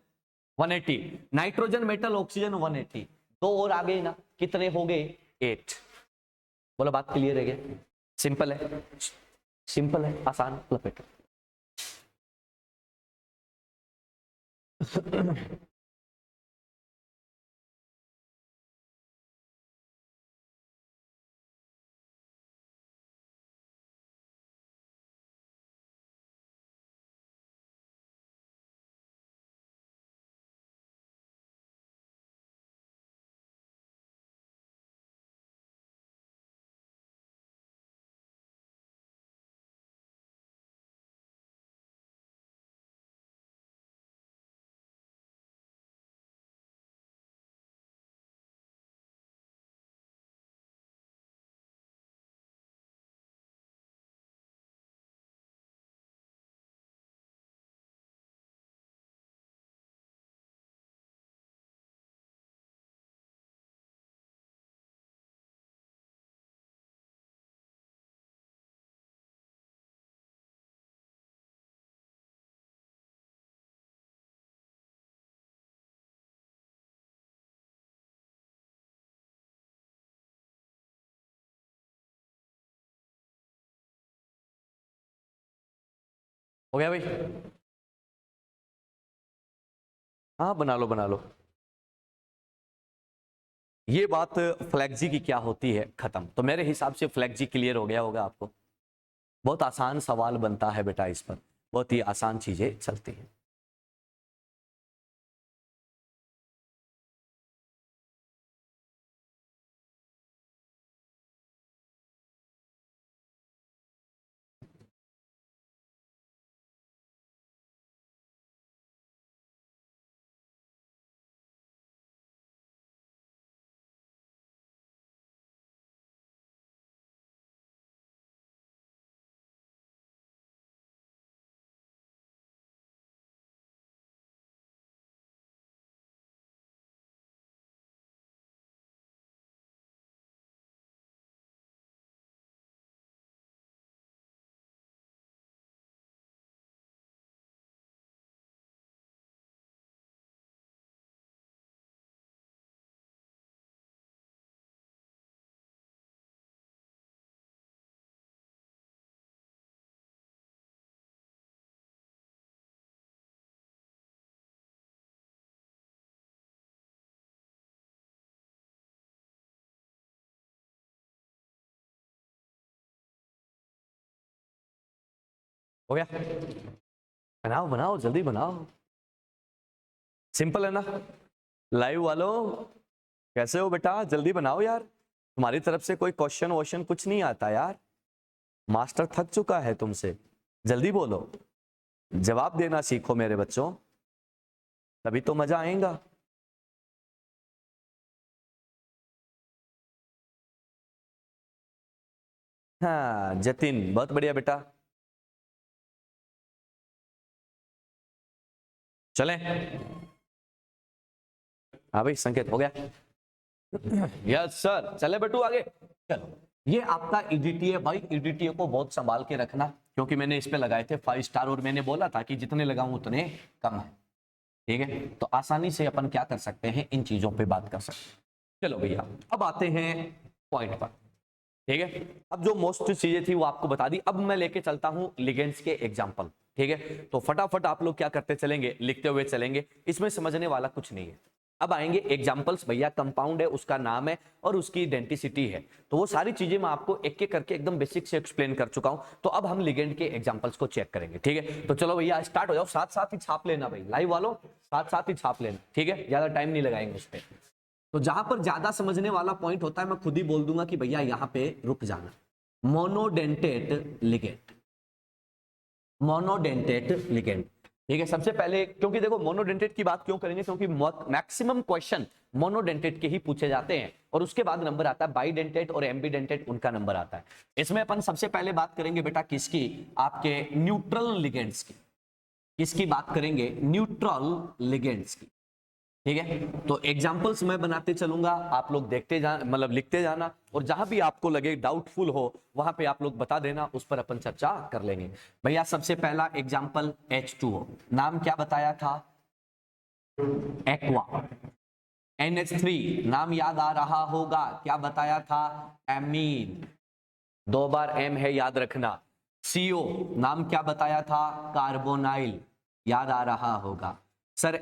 180, nitrogen metal oxygen 180, दो और आ गए ना? कितने हो गए? 8। बोलो बात क्लियर है क्या? सिंपल है, सिंपल है, आसान लपेटो। हो गया भाई? हाँ बना लो बना लो। ये बात फ्लैक्सी की क्या होती है खत्म। तो मेरे हिसाब से फ्लैक्सी क्लियर हो गया होगा आपको। बहुत आसान सवाल बनता है बेटा इस पर, बहुत ही आसान चीजें चलती हैं। हो गया? बनाओ बनाओ जल्दी बनाओ, सिंपल है ना। लाइव वालों कैसे हो बेटा, जल्दी बनाओ यार। तुम्हारी तरफ से कोई क्वेश्चन वोश्चन कुछ नहीं आता यार, मास्टर थक चुका है तुमसे। जल्दी बोलो, जवाब देना सीखो मेरे बच्चों, तभी तो मजा आएगा। हाँ जतिन बहुत बढ़िया बेटा, चलें। हाँ भाई संकेत हो गया। यस सर, चले बेटू आगे। चलो, ये आपका ईडीटी है भाई, ईडीटी को बहुत संभाल के रखना, क्योंकि मैंने इस पे लगाए थे 5 स्टार और मैंने बोला था कि जितने लगाऊं उतने कम है। ठीक है, तो आसानी से अपन क्या कर सकते हैं, इन चीजों पे बात कर सकते हैं। चलो भैया अब आते हैं पॉइंट पर। ठीक है, अब जो मोस्ट चीजें थी वो आपको बता दी, अब मैं लेके चलता हूं लिगेंड्स के एग्जांपल। ठीक है, तो फटाफट आप लोग क्या करते चलेंगे, लिखते हुए चलेंगे, इसमें समझने वाला कुछ नहीं है। अब आएंगे एग्जांपल्स, भैया कंपाउंड है, उसका नाम है और उसकी आइडेंटिसिटी है, तो वो सारी चीजें मैं आपको एक एक करके एकदम बेसिक से एक्सप्लेन कर चुका हूं। तो अब हम लिगेंड के एग्जांपल्स को चेक करेंगे। ठीक है, तो चलो भैया स्टार्ट हो जाओ, साथ साथ ही छाप लेना भाई, लाइव वालों साथ साथ ही छाप लेना। ठीक है, ज्यादा टाइम नहीं लगाएंगे उस पर। तो जहां पर ज्यादा समझने वाला पॉइंट होता है मैं खुद ही बोल दूंगा कि भैया यहां पे रुक जाना। Monodentate ligand, monodentate ligand. ठीक है, सबसे पहले क्योंकि देखो मोनोडेंटेट की बात क्यों करेंगे, क्योंकि मैक्सिमम क्वेश्चन मोनोडेंटेट के ही पूछे जाते हैं, और उसके बाद नंबर आता है बाइडेंटेट और एम्बीडेंटेट, उनका नंबर आता है। इसमें अपन सबसे पहले बात करेंगे बेटा किसकी, आपके न्यूट्रल लिगेंड्स की। किसकी बात करेंगे, न्यूट्रल लिगेंड्स की। ठीक है, तो एग्जांपल्स मैं बनाते चलूंगा, आप लोग देखते जा मतलब लिखते जाना, और जहां भी आपको लगे डाउटफुल हो वहां पे आप लोग बता देना, उस पर अपन चर्चा कर लेंगे। भैया सबसे पहला एग्जांपल H2O, नाम क्या बताया था, एक्वा। NH3 नाम याद आ रहा होगा, क्या बताया था, एमीन, 2 बार M है याद रखना। CO नाम क्या बताया था, कार्बोनाइल, याद आ रहा होगा। सर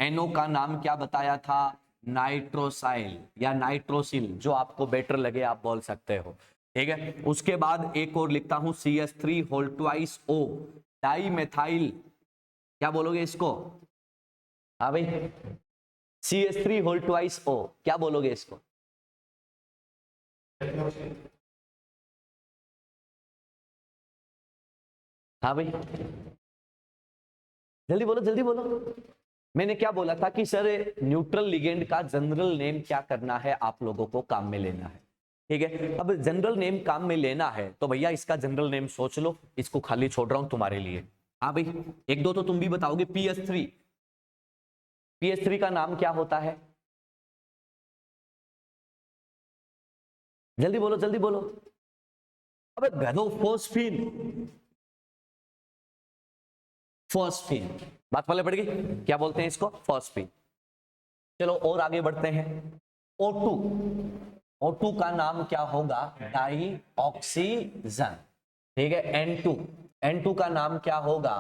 NO का नाम क्या बताया था, नाइट्रोसाइल या नाइट्रोसिल, जो आपको बेटर लगे आप बोल सकते हो। ठीक है, उसके बाद एक और लिखता हूं CH3 whole twice O, dimethyl, क्या बोलोगे इसको, हाँ भाई CH3 होल ट्वाइस O, क्या बोलोगे इसको, हाँ भाई जल्दी बोलो जल्दी बोलो। मैंने क्या बोला था कि सर न्यूट्रल लिगेंड का जनरल नेम क्या करना है, आप लोगों को काम में लेना है। ठीक है, अब जनरल नेम काम में लेना है तो भैया इसका जनरल नेम सोच लो, इसको खाली छोड़ रहा हूं तुम्हारे लिए। हाँ भाई, एक दो तो तुम भी बताओगे। पीएच3 का नाम क्या होता है, जल्दी बोलो जल्दी बोलो। अबे गधो, फोस्फीन, फोस्फीन, बात पहले पड़ गई, क्या बोलते हैं इसको, फोस्फीन। चलो और आगे बढ़ते हैं। O2, O2 का नाम क्या होगा, डाई ऑक्सीजन। ठीक है, N2, N2 का नाम क्या होगा?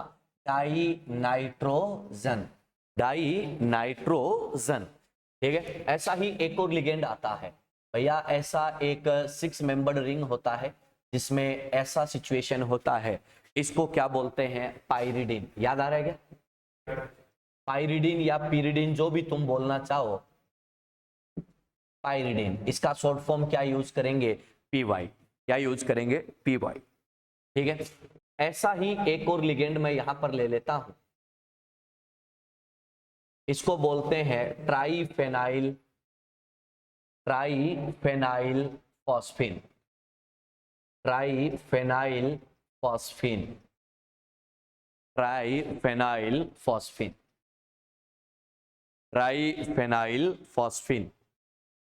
Die nitrogen, die nitrogen. ठीक है, ऐसा ही एक और लिगेंड आता है भैया, ऐसा एक 6 मेंबर्ड रिंग होता है जिसमें ऐसा सिचुएशन होता है, इसको क्या बोलते हैं? पाइरिडिन। याद आ रहा है क्या? पाइरिडिन या पीरिडिन, जो भी तुम बोलना चाहो, पाइरिडिन। इसका शॉर्ट फॉर्म क्या यूज करेंगे? पीवाई। क्या यूज करेंगे? पीवाई। ठीक है, ऐसा ही एक और लिगेंड मैं यहां पर ले लेता हूं, इसको बोलते हैं ट्राइफेनाइल, ट्राइफेनाइल फॉस्फिन, ट्राइफेनाइल फॉस्फिन, ट्राइफेनाइल फॉस्फिन, ट्राइफेनाइल फॉस्फिन।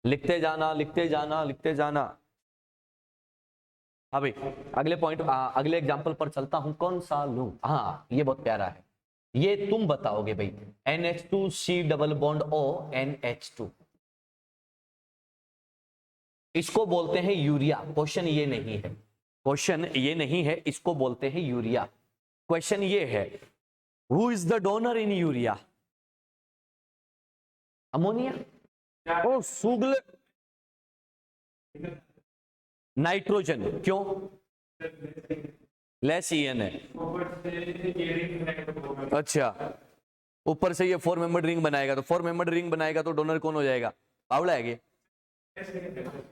लिखते जाना, लिखते जाना, लिखते जाना। अभी अगले पॉइंट, अगले एग्जांपल पर चलता हूं, कौन सा लूं? हाँ, ये बहुत प्यारा है, ये तुम बताओगे भाई। NH2C double bond O NH2, इसको बोलते हैं यूरिया। क्वेश्चन ये नहीं है, क्वेश्चन ये नहीं है, इसको बोलते हैं यूरिया। क्वेश्चन ये है, who is the donor in urea? Ammonia. ओ सुगल, नाइट्रोजन। क्यों? लेस EN है। अच्छा, ऊपर से ये 4 मेंबर्ड रिंग बनाएगा, तो 4 मेंबर्ड रिंग बनाएगा तो डोनर कौन हो जाएगा? पावड़ा है क्या?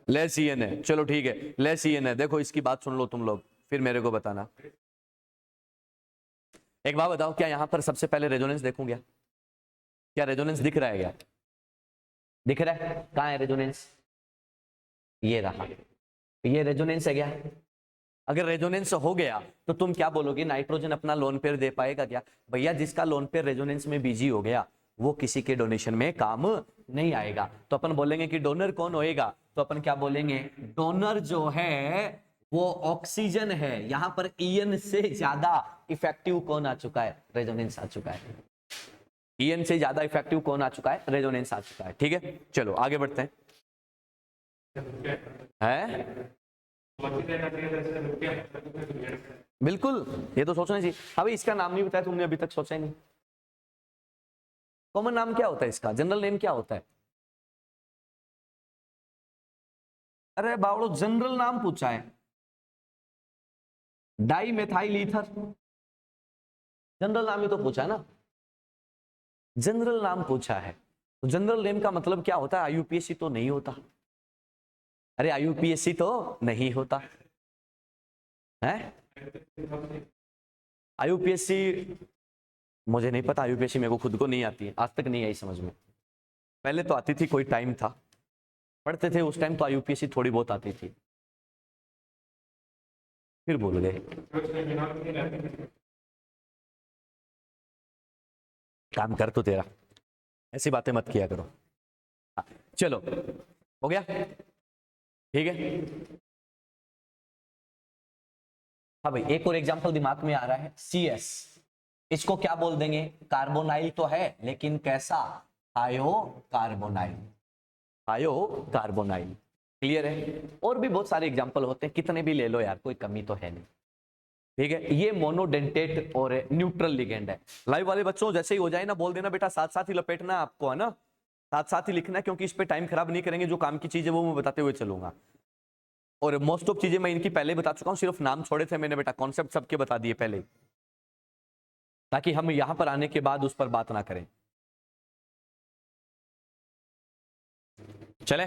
लेस EN है। चलो ठीक है, लेस EN है। देखो इसकी बात सुन लो तुम लोग, फिर मेरे को बताना। एक बात बताओ, क्या यहां पर सबसे पहले रेजोनेंस देखूंगा? क्या रेजोनेंस दिख रहा है? क्या दिख रहा है? कहां है रेजोनेंस? ये रहा, ये रेजोनेंस है क्या? अगर रेजोनेंस हो गया तो तुम क्या बोलोगे? नाइट्रोजन अपना लोन पेयर दे पाएगा क्या? भैया, जिसका लोन पेयर रेजोनेंस में बिजी हो गया वो किसी के डोनेशन में काम नहीं आएगा। तो अपन बोलेंगे कि डोनर कौन होएगा? तो अपन क्या बोलेंगे? डोनर जो है वो ऑक्सीजन है। यहां पर EN से ज्यादा इफेक्टिव कौन आ चुका है? रेजोनेंस आ चुका है। EN से ज्यादा इफेक्टिव कौन आ चुका है? रेजोनेंस आ चुका है। ठीक है, चलो आगे बढ़ते हैं। है बिल्कुल, ये तो सोचना चाहिए। अभी इसका नाम नहीं बताया तुमने, अभी तक सोचा ही नहीं। कॉमन नाम क्या होता है इसका? जनरल नेम क्या होता है? अरे बावड़ो, जनरल नाम पूछा है, डाई मेथाइल ईथर। जनरल नाम ही तो पूछा है ना, जनरल नाम पूछा है। तो जनरल नेम का मतलब क्या होता है? IUPAC तो नहीं होता। अरे IUPAC तो नहीं होता है। IUPAC मुझे नहीं पता, IUPAC मेरे को खुद को नहीं आती है, आज तक नहीं आई समझ में। पहले तो आती थी, कोई टाइम था पढ़ते थे उस टाइम तो IUPAC थोड़ी बहुत आती थी, फिर भूल गए। काम कर तो तेरा, ऐसी बातें मत किया करो। हाँ, चलो हो गया, ठीक है। हाँ भाई, एक और एग्जांपल दिमाग में आ रहा है, CS। इसको क्या बोल देंगे? कार्बोनाइल तो है लेकिन कैसा? हायो कार्बोनाइल, हायो कार्बोनाइल। क्लियर है? और भी बहुत सारे एग्जांपल होते हैं, कितने भी ले लो यार, कोई कमी तो है नहीं। ठीक है, ये मोनोडेंटेट और न्यूट्रल लिगेंड है। लाइव वाले बच्चों जैसे ही हो जाए ना, बोल देना बेटा, साथ साथ ही लपेटना आपको, है ना, साथ साथ ही लिखना, क्योंकि इस पे टाइम खराब नहीं करेंगे। जो काम की चीज है वो मैं बताते हुए चलूंगा, और मोस्ट ऑफ चीजें मैं इनकी पहले बता चुका हूं, सिर्फ नाम छोड़े थे मैंने बेटा, कॉन्सेप्ट सबके बता दिए पहले, ताकि हम यहां पर आने के बाद उस पर बात ना करें। चले,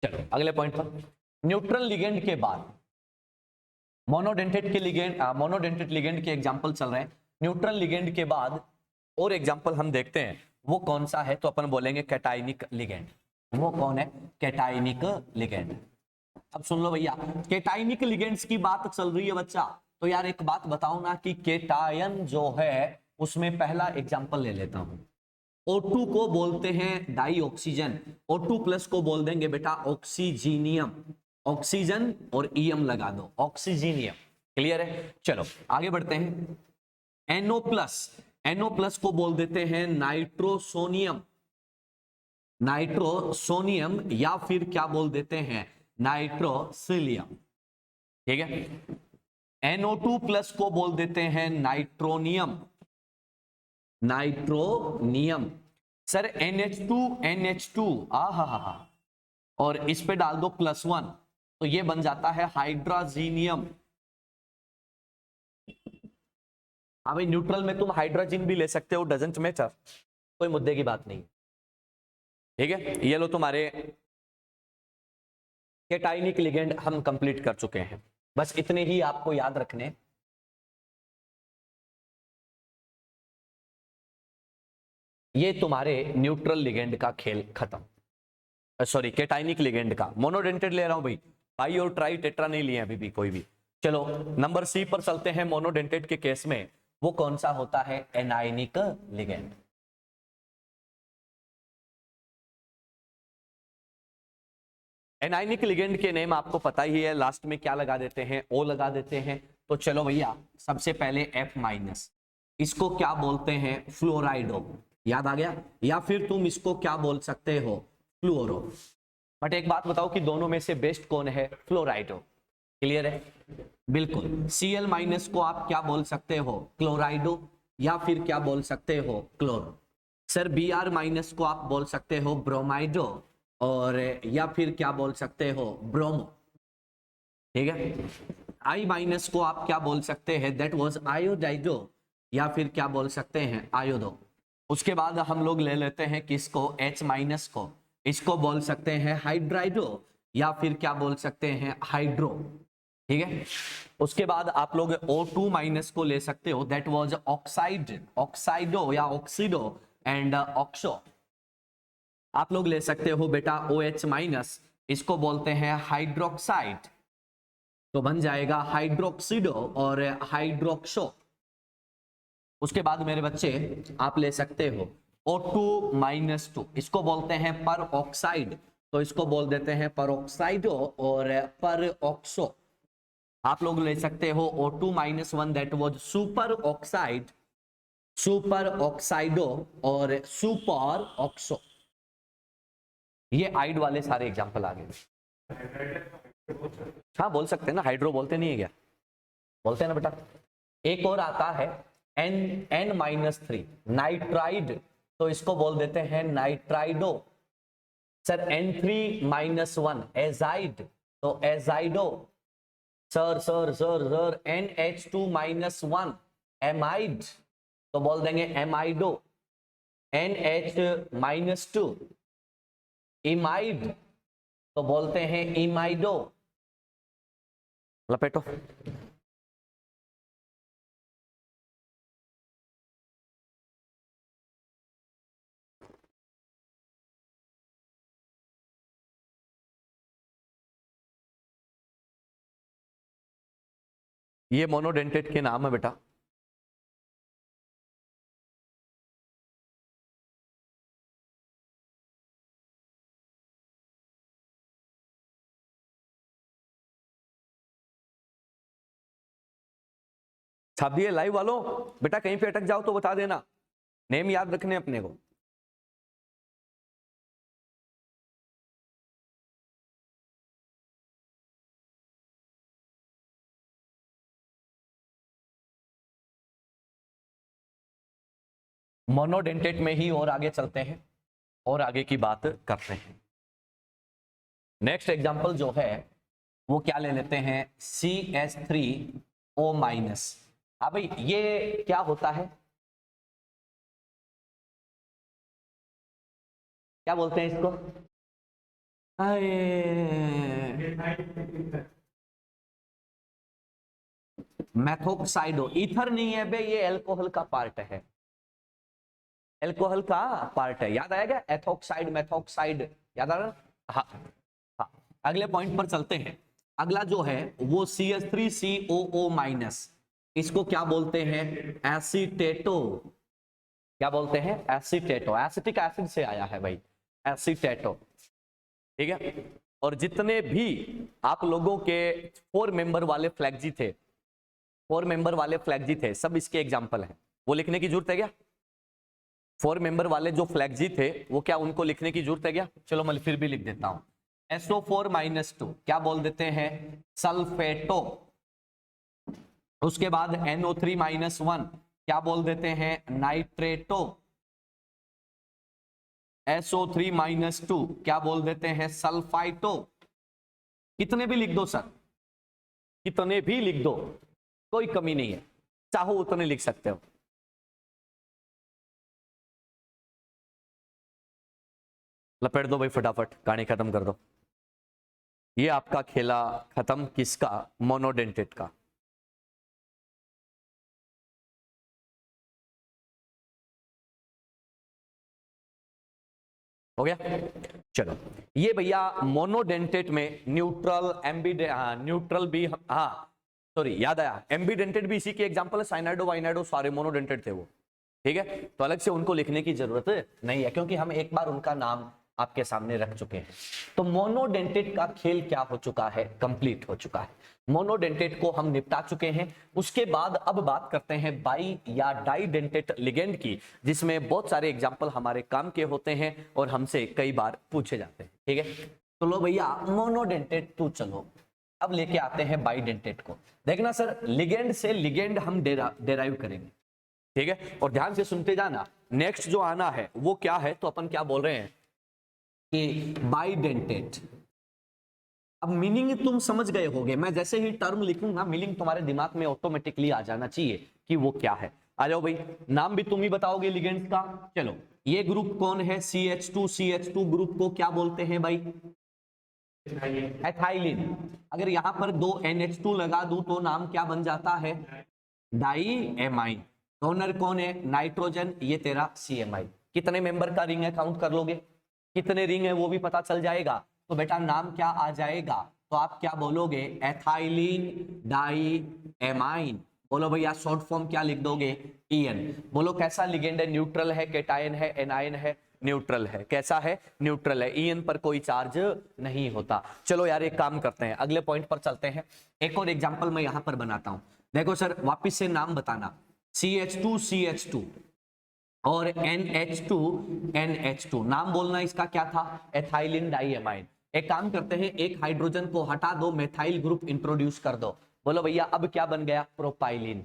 चलो अगले पॉइंट पर। न्यूट्रल लिगेंड के बाद मोनोडेंटेट के लिगेंड, मोनोडेंटेट लिगेंड के एग्जांपल चल रहे हैं। न्यूट्रल लिगेंड के बाद और एग्जांपल हम देखते हैं, वो कौन सा है? तो अपन बोलेंगे कैटाइनिक लिगेंड। वो कौन है? Cationic ligand. अब सुन लो भैया, कैटाइनिक लिगेंड्स की बात चल रही है बच्चा, तो यार एक बात बताओ ना कि केटायन जो है उसमें पहला एग्जांपल ले लेता हूं। O2 को बोलते हैं डाई ऑक्सीजन, O2 प्लस को बोल देंगे बेटा ऑक्सीजीनियम। ऑक्सीजन और EM लगा दो, ऑक्सीजीनियम। क्लियर है? चलो आगे बढ़ते हैं। NO प्लस, NO प्लस को बोल देते हैं नाइट्रोसोनियम, नाइट्रोसोनियम, या फिर क्या बोल देते हैं? नाइट्रोसिलियम। ठीक है, NO2 प्लस को बोल देते हैं नाइट्रोनियम, नाइट्रोनियम। सर NH2 हा, और इस पे डाल दो +1 तो ये बन जाता है हाइड्रोजीनियम। हाँ भाई, न्यूट्रल में तुम हाइड्रोजन भी ले सकते हो, डजंट मैटर, कोई मुद्दे की बात नहीं। ठीक है, ये लो तुम्हारे कैटाइनिक लिगेंड हम कंप्लीट कर चुके हैं। बस इतने ही आपको याद रखने। ये तुम्हारे न्यूट्रल लिगेंड का खेल खत्म। सॉरी, कैटाइनिक लिगेंड का। मोनोडेंटेड ले रहा हूं भाई और ट्राई टेट्रा नहीं लिए अभी भी कोई भी। चलो नंबर सी पर चलते हैं। मोनोडेंटेड के केस में वो कौन सा होता है? Anionic ligand. एनायनिक लिगेंड के नेम आपको पता ही है, लास्ट में क्या लगा देते हैं? ओ लगा देते हैं। तो चलो भैया, सबसे पहले F-, इसको क्या बोलते हैं? फ्लोराइडो। याद आ गया? या फिर तुम इसको क्या बोल सकते हो? फ्लोरो। बट एक बात बताओ कि दोनों में से बेस्ट कौन है? फ्लोराइडो। क्लियर है? बिल्कुल। Cl- को आप क्या बोल सकते हो? क्लोराइडो। या फिर क्या बोल सकते हो? क्लोरो। सर Br- को आप बोल सकते हो ब्रोमाइडो, और या फिर क्या बोल सकते हो? ब्रोमो। ठीक है। I- को आप क्या बोल सकते हैं? दैट वाज आयोडाइडो, या फिर क्या बोल सकते हैं? आयोडो। उसके बाद हम लोग ले लेते हैं किसको? H- को। इसको बोल सकते हैं हाइड्राइडो, या फिर क्या बोल सकते हैं? हाइड्रो। ठीक है। उसके बाद आप लोग O2- को ले सकते हो, दैट वाज ऑक्साइड, ऑक्साइडो या ऑक्सीडो एंड ऑक्सो। आप लोग ले सकते हो बेटा OH-, इसको बोलते हैं हाइड्रोक्साइड, तो बन जाएगा हाइड्रोक्सीडो और हाइड्रोक्सो। उसके बाद मेरे बच्चे आप ले सकते हो O2-2, इसको बोलते हैं पर ऑक्साइड, तो इसको बोल देते हैं परऑक्साइडो और पर ऑक्सो। आप लोग ले सकते हो O2-1, that was super oxide, super oxido और सुपर ऑक्सो। ये आइड वाले सारे एग्जांपल आ गए। हाँ बोल सकते हैं ना, हाइड्रो बोलते नहीं है क्या? बोलते हैं ना बेटा। एक और आता है N-3 नाइट्राइड, तो इसको बोल देते हैं नाइट्राइडो। सर N3-1 एजाइड, तो azido. Sir sir sir sir NH2-1 amide, तो बोल देंगे एमाइडो। NH-2 इमाइड, तो बोलते हैं इमाइडो। लपेटो। ये मोनोडेंटेट के नाम है बेटा। छाप दिए लाइव वालों? बेटा कहीं पे अटक जाओ तो बता देना, नेम याद रखने अपने को। मोनोडेंटेट में ही और आगे चलते हैं और आगे की बात करते हैं। नेक्स्ट एग्जांपल जो है वो क्या ले लेते हैं? CH3O-। हाँ भाई, ये क्या होता है? क्या बोलते हैं इसको? मैथोक्साइडो। ईथर नहीं है बे, ये एल्कोहल का पार्ट है, एल्कोहल का पार्ट है। याद आएगा? एथोक्साइड, मैथोक्साइड, याद आ रहा? हाँ हाँ। अगले पॉइंट पर चलते हैं। अगला जो है वो CH3COO-। इसको क्या बोलते हैं? एसीटेटो। क्या बोलते हैं? एसीटेटो। एसिटिक एसिड से आया है भाई, एसीटेटो। ठीक है। और जितने भी आप लोगों के 4 मेंबर वाले फ्लैगजी थे, 4 मेंबर वाले फ्लैगजी थे, सब इसके एग्जाम्पल हैं। वो लिखने की जरूरत है क्या? 4 मेंबर वाले जो फ्लैगजी थे वो क्या उनको लिखने की जरूरत है क्या? चलो मैं फिर भी लिख देता हूं। SO4-2 क्या बोल देते हैं? सल्फेटो। उसके बाद NO3-1 क्या बोल देते हैं, नाइट्रेटो। SO3-2 क्या बोल देते हैं, सल्फाइटो। कितने भी लिख दो सर, कितने भी लिख दो, कोई कमी नहीं है, चाहो उतने लिख सकते हो। लपेट दो भाई फटाफट, कहानी खत्म कर दो। ये आपका खेला खत्म, किसका, मोनोडेंटेट का। हो गया, चलो। ये भैया मोनोडेंटेट में न्यूट्रल न्यूट्रल भी, हाँ सॉरी याद आया, एम्बीडेंटेट भी इसी के एग्जांपल है, साइनाइडो वाइनाइडो सारे मोनोडेंटेट थे वो, ठीक है। तो अलग से उनको लिखने की जरूरत नहीं है, क्योंकि हम एक बार उनका नाम आपके सामने रख चुके हैं। तो मोनोडेंटेट का खेल क्या हो चुका है, कंप्लीट हो चुका है। मोनोडेंटेट को हम निपटा चुके हैं। उसके बाद अब बात करते हैं बाई या डाइडेंटेट लिगेंड की, जिसमें बहुत सारे एग्जाम्पल हमारे काम के होते हैं और हमसे कई बार पूछे जाते हैं, ठीक है। तो लो भैया मोनोडेंटेट तो चलो, अब लेके आते हैं बाइडेंटेट को। देखना सर, लिगेंड से लिगेंड हम डेराइव करेंगे, ठीक है। और ध्यान से सुनते जाना, नेक्स्ट जो आना है वो क्या है, तो अपन क्या बोल रहे हैं कि बाइडेंटेट। अब मीनिंग तुम समझ गए होगे, मैं जैसे ही टर्म लिखूंगा मीनिंग तुम्हारे दिमाग में ऑटोमेटिकली आ जाना चाहिए कि वो क्या है। आ जाओ भाई, नाम भी तुम ही बताओगे लिगेंड का। चलो, ये ग्रुप कौन है, CH2 ग्रुप को क्या बोलते हैं भाई, एथाइलिन। अगर यहां पर दो NH2 लगा दूं तो नाम क्या बन जाता है, डाई एमाइन। डोनर कौन है, नाइट्रोजन, ये तेरा CMI। कितने मेंबर का रिंग है काउंट कर लोगे, कितने रिंग है वो भी पता चल जाएगा। तो बेटा नाम क्या आ जाएगा, तो आप क्या बोलोगे, एथाइलिन डाई एमाइन। बोलो भैया शॉर्ट फॉर्म क्या लिख दोगे, EN। बोलो कैसा लिगेंड है, न्यूट्रल है, केटायन है, एनायन है, न्यूट्रल है। कैसा है, न्यूट्रल है। EN पर कोई चार्ज नहीं होता। चलो यार एक काम करते हैं, अगले पॉइंट पर चलते हैं। एक और एग्जांपल मैं यहां पर बनाता हूं। देखो सर, वापिस से नाम बताना, CH2 और NH2 नाम बोलना इसका क्या था, एथाइलिन डाइएमाइन। एक काम करते हैं, एक हाइड्रोजन को हटा दो, मेथाइल ग्रुप इंट्रोड्यूस कर दो। बोलो भैया अब क्या बन गया, प्रोपाइलिन।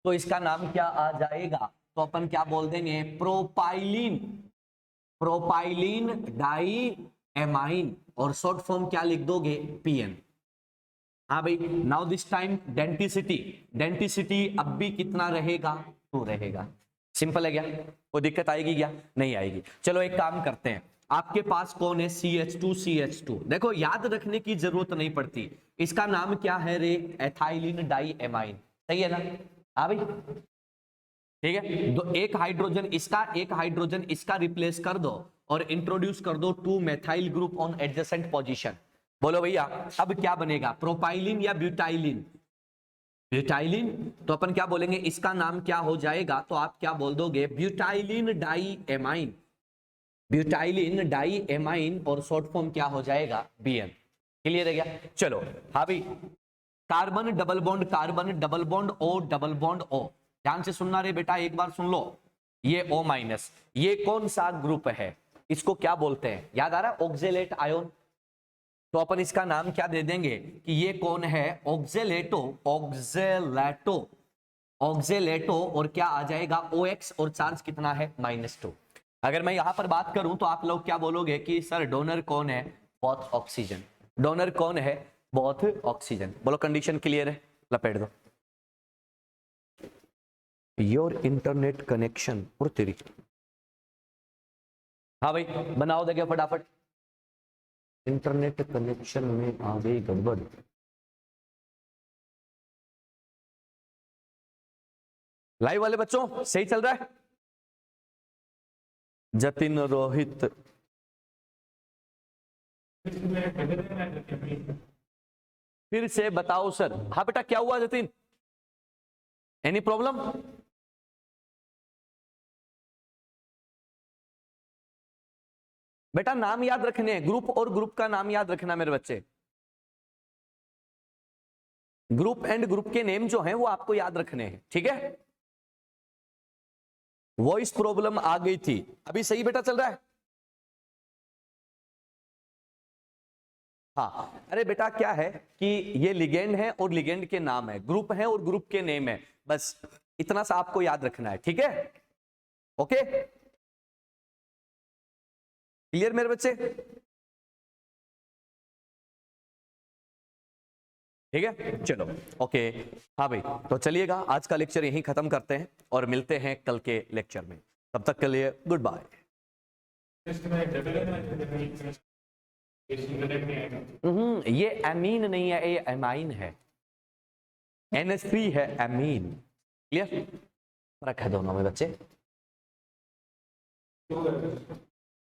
तो इसका नाम क्या आ जाएगा, तो अपन क्या बोल देंगे, प्रोपाइलिन। प्रोपाइलिन डाई एमाइन, और शॉर्ट फॉर्म क्या लिख दोगे, PN। हाँ भाई, now this time denticity, denticity अब भी कितना रहेगा, 2 रहेगा। सिंपल है क्या, कोई दिक्कत आएगी क्या, नहीं आएगी। चलो एक काम करते हैं, आपके पास कौन है, CH2। देखो याद रखने की जरूरत नहीं पड़ती, इसका नाम क्या है रे, एथाइलिन डाई एमाइन। सही है ना, हाँ भाई ठीक है। तो एक हाइड्रोजन इसका, एक हाइड्रोजन इसका रिप्लेस कर दो और इंट्रोड्यूस कर दो 2 methyl group on adjacent position. बोलो भैया अब क्या बनेगा, प्रोपाइलिन या ब्यूटाइलिन, ब्यूटाइलिन। तो अपन क्या बोलेंगे, इसका नाम क्या हो जाएगा, तो आप क्या बोल दोगे, butylene die amine. Butylene die amine, और शॉर्ट फॉर्म क्या हो जाएगा, BN। क्लियर है क्या, चलो। हाँ भाई, carbon double bond carbon, double bond O, double bond O। ध्यान से सुनना रे बेटा, एक बार सुन लो, ये O-, ये कौन सा ग्रुप है, इसको क्या बोलते हैं, याद आ रहा है, ऑक्जेलेट आयोन। तो अपन इसका नाम क्या दे देंगे कि ये कौन है, ऑक्जेलेटो, ऑक्जेलेटो, ऑक्जेलेटो। और क्या आ जाएगा, OX, और चार्ज कितना है, -2। अगर मैं यहां पर बात करूं तो आप लोग क्या बोलोगे कि सर डोनर कौन है, बोथ ऑक्सीजन। डोनर कौन है, बोथ ऑक्सीजन। बोलो कंडीशन क्लियर है, लपेट दो। योर इंटरनेट कनेक्शन और तेरी, हाँ भाई बनाओ, देखिए फटाफट। इंटरनेट कनेक्शन में आ गई गड़बड़। लाइव वाले बच्चों सही चल रहा है, जतिन रोहित, फिर से बताओ सर। हाँ बेटा क्या हुआ जतिन, एनी प्रॉब्लम, बेटा नाम याद रखने हैं, ग्रुप और ग्रुप का नाम याद रखना मेरे बच्चे। ग्रुप एंड ग्रुप के नेम जो हैं वो आपको याद रखने हैं, ठीक है। वॉइस प्रॉब्लम आ गई थी, अभी सही बेटा चल रहा है। हाँ अरे बेटा क्या है कि ये लिगेंड है और लिगेंड के नाम है, ग्रुप है और ग्रुप के नेम है, बस इतना सा आपको याद रखना है, ठीक है? ओके, क्लियर मेरे बच्चे? ठीक है, चलो ओके। हाँ भाई, तो चलिएगा आज का लेक्चर यहीं खत्म करते हैं और मिलते हैं कल के लेक्चर में, तब तक के लिए गुड बाय। ये एमीन नहीं है, ये एमाइन है, NH3 है, एमीन। क्लियर? फर्क है दोनों में बच्चे।